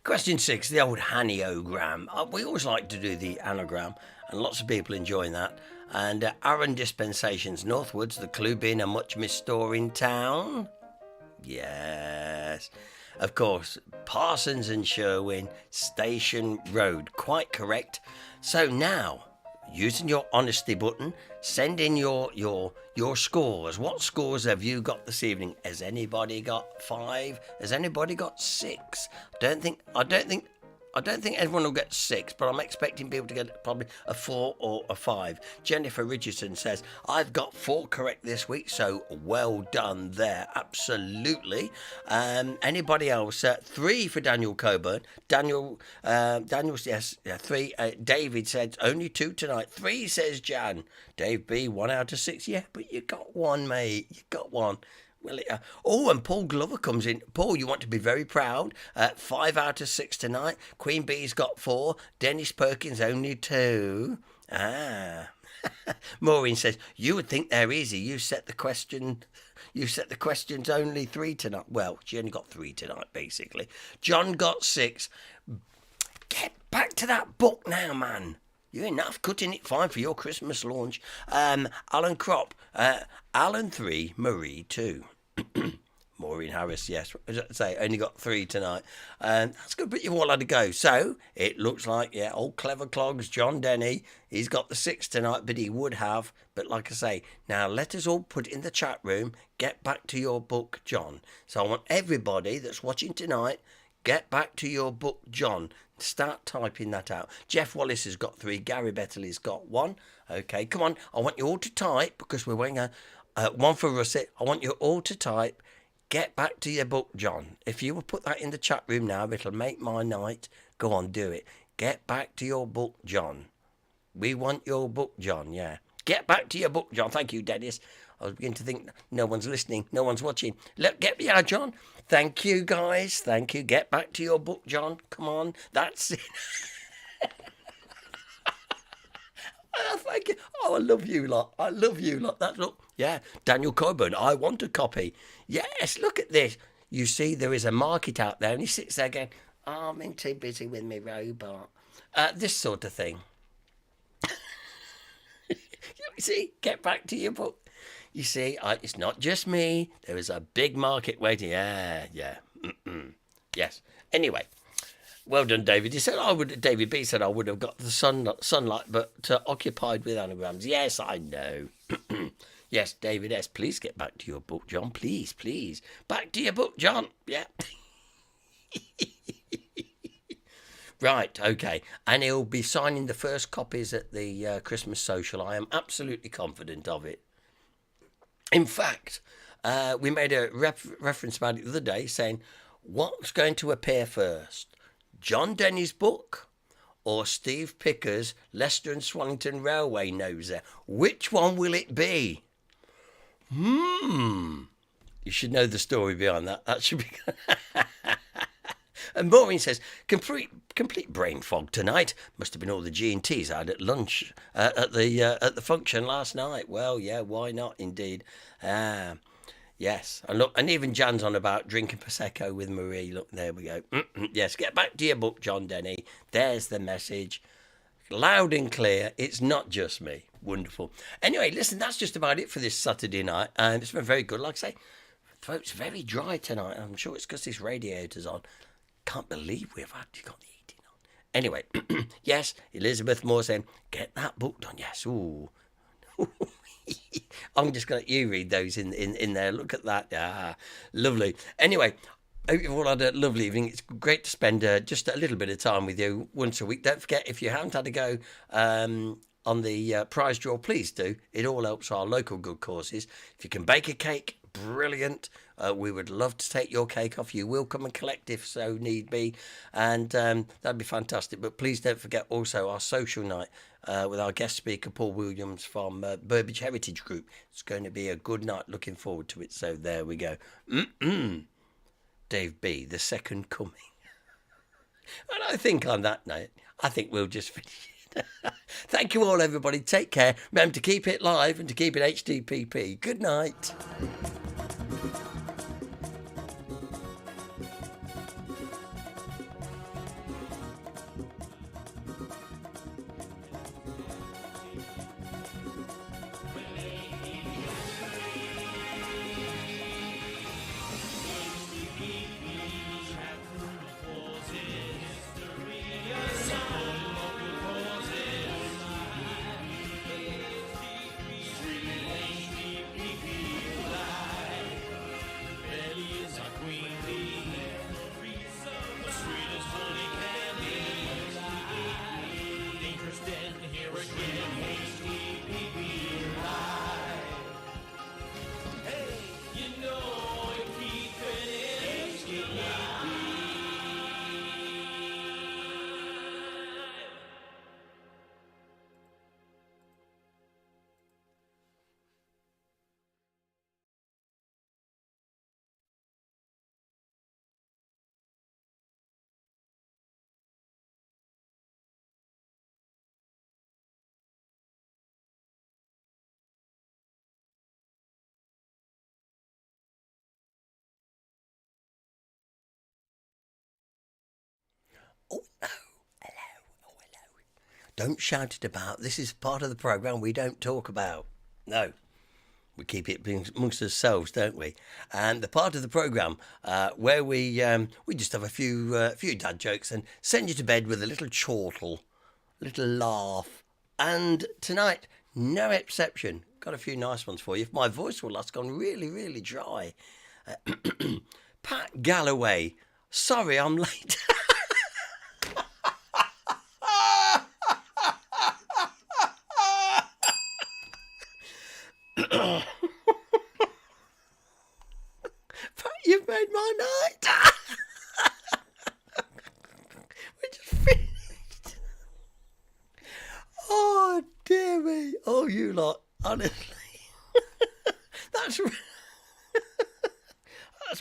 Question 6, the old Haniogram. We always like to do the anagram, and lots of people enjoying that. And Aaron Dispensations northwards, the clue being a much missed store in town. Yes. Of course, Parsons and Sherwin, Station Road. Quite correct. So now, using your honesty button, send in your scores. What scores have you got this evening? Has anybody got 5? Has anybody got 6? I don't think everyone will get 6, but I'm expecting people to get probably a 4 or a 5. Jennifer Richardson says, I've got 4 correct this week, so well done there. Absolutely. Anybody else? 3 for Daniel Coburn. Daniel's, yes, 3. David said, only 2 tonight. 3, says Jan. Dave B, 1 out of 6. Yeah, but you got 1, mate. You got 1. Well, and Paul Glover comes in. Paul, you want to be very proud. 5 out of 6 tonight. Queen Bee's got 4. Dennis Perkins only 2. Ah. Maureen says, you would think they're easy. You set the questions only 3 tonight. Well, she only got 3 tonight, basically. John got 6. Get back to that book now, man. You're enough cutting it fine for your Christmas launch. Alan Crop, Alan 3, Marie 2. Maureen Harris, yes. As I say, only got 3 tonight. That's good, but you've all had to go. So, it looks like, yeah, old clever clogs, John Denny, he's got the 6 tonight, but he would have. But like I say, now let us all put in the chat room, get back to your book, John. So I want everybody that's watching tonight, get back to your book, John. Start typing that out. Jeff Wallace has got 3. Gary Bettley's got 1. Okay, come on. I want you all to type, because we're waiting 1 for Russet. I want you all to type. Get back to your book, John. If you will put that in the chat room now, it'll make my night. Go on, do it. Get back to your book, John. We want your book, John, yeah. Get back to your book, John. Thank you, Dennis. I was beginning to think no one's listening, no one's watching. Yeah, John. Thank you, guys. Thank you. Get back to your book, John. Come on. That's it. Thank you. Oh, I love you lot. I love you lot. That's look. Yeah, Daniel Coburn. I want a copy. Yes, look at this. You see, there is a market out there, and he sits there going, "Oh, I'm in too busy with me robot." This sort of thing. You see, get back to your book. You see, it's not just me. There is a big market waiting. Yeah. Yes. Anyway. Well done, David. He said David B said I would have got the sunlight, but occupied with anagrams. Yes, I know. Yes, David S. Please get back to your book, John. Please. Back to your book, John. Yeah. Right, okay. And he'll be signing the first copies at the Christmas social. I am absolutely confident of it. In fact, we made a reference about it the other day saying, what's going to appear first? John Denny's book or Steve Picker's Leicester and Swannington Railway Noser? Which one will it be? You should know the story behind that. That should be And Maureen says, complete brain fog tonight. Must have been all the G&Ts I had at lunch at the function last night. Well, yeah, why not indeed? Yes, and look, and even Jan's on about drinking Prosecco with Marie. Look, there we go. Yes, get back to your book, John Denny. There's the message. Loud and clear. It's not just me. Wonderful. Anyway, listen, that's just about it for this Saturday night. And it's been very good. Like I say, throat's very dry tonight. I'm sure it's because this radiator's on. Can't believe we've actually got the heating on. Anyway, yes, Elizabeth Moore saying, get that book done. Yes, ooh. I'm just going to let you read those in there. Look at that. Ah, lovely. Anyway, hope you've all had a lovely evening. It's great to spend just a little bit of time with you once a week. Don't forget, if you haven't had a go on the prize draw, please do. It all helps our local good causes. If you can bake a cake, brilliant. We would love to take your cake off. You will come and collect if so need be. And that'd be fantastic. But please don't forget also our social night with our guest speaker, Paul Williams from Burbage Heritage Group. It's going to be a good night. Looking forward to it. So there we go. Dave B, the second coming. And I think on that note, I think we'll just finish it. Thank you all, everybody. Take care. Remember to keep it live and to keep it HDPP. Good night. Oh, no. Hello. Oh, hello. Don't shout it about. This is part of the programme we don't talk about. No. We keep it amongst ourselves, don't we? And the part of the programme where we just have a few dad jokes and send you to bed with a little chortle, a little laugh. And tonight, no exception. Got a few nice ones for you. If my voice will last, gone really, really dry. Pat Galloway. Sorry, I'm late. Pat, you've made my night. We just finished. Oh, dear me. Oh, you lot, honestly. That's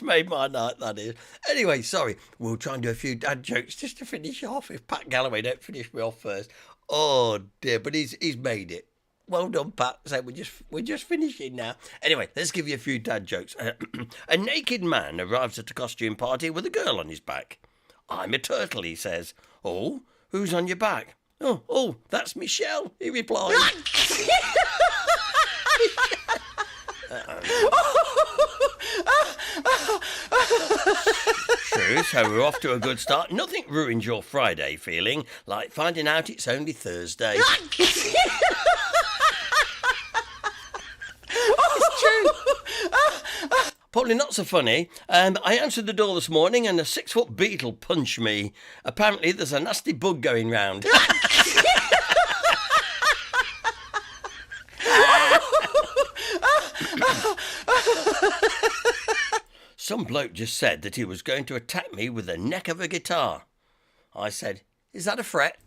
made my night, that is. Anyway, sorry. We'll try and do a few dad jokes just to finish off. If Pat Galloway don't finish me off first. Oh, dear. But he's made it. Well done, Pat. So we're just finishing now. Anyway, let's give you a few dad jokes. A naked man arrives at a costume party with a girl on his back. I'm a turtle, he says. Oh, who's on your back? Oh, that's Michelle, he replies. True, so we're off to a good start. Nothing ruins your Friday feeling like finding out it's only Thursday. It's true. Probably not so funny. I answered the door this morning and a 6-foot beetle punched me. Apparently there's a nasty bug going round. Some bloke just said that he was going to attack me with the neck of a guitar. I said, is that a fret?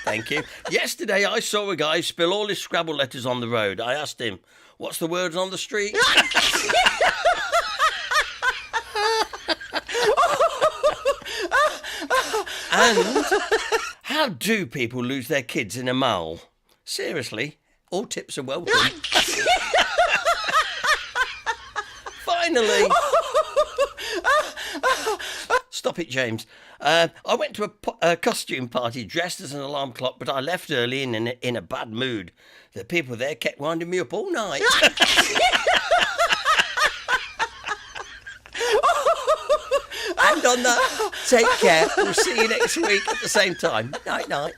Thank you. Yesterday I saw a guy spill all his Scrabble letters on the road. I asked him, what's the words on the street? And how do people lose their kids in a mall? Seriously, all tips are welcome. Finally. Stop it, James. I went to a costume party dressed as an alarm clock, but I left early in a bad mood. The people there kept winding me up all night. And on that, take care. We'll see you next week at the same time. Night, night.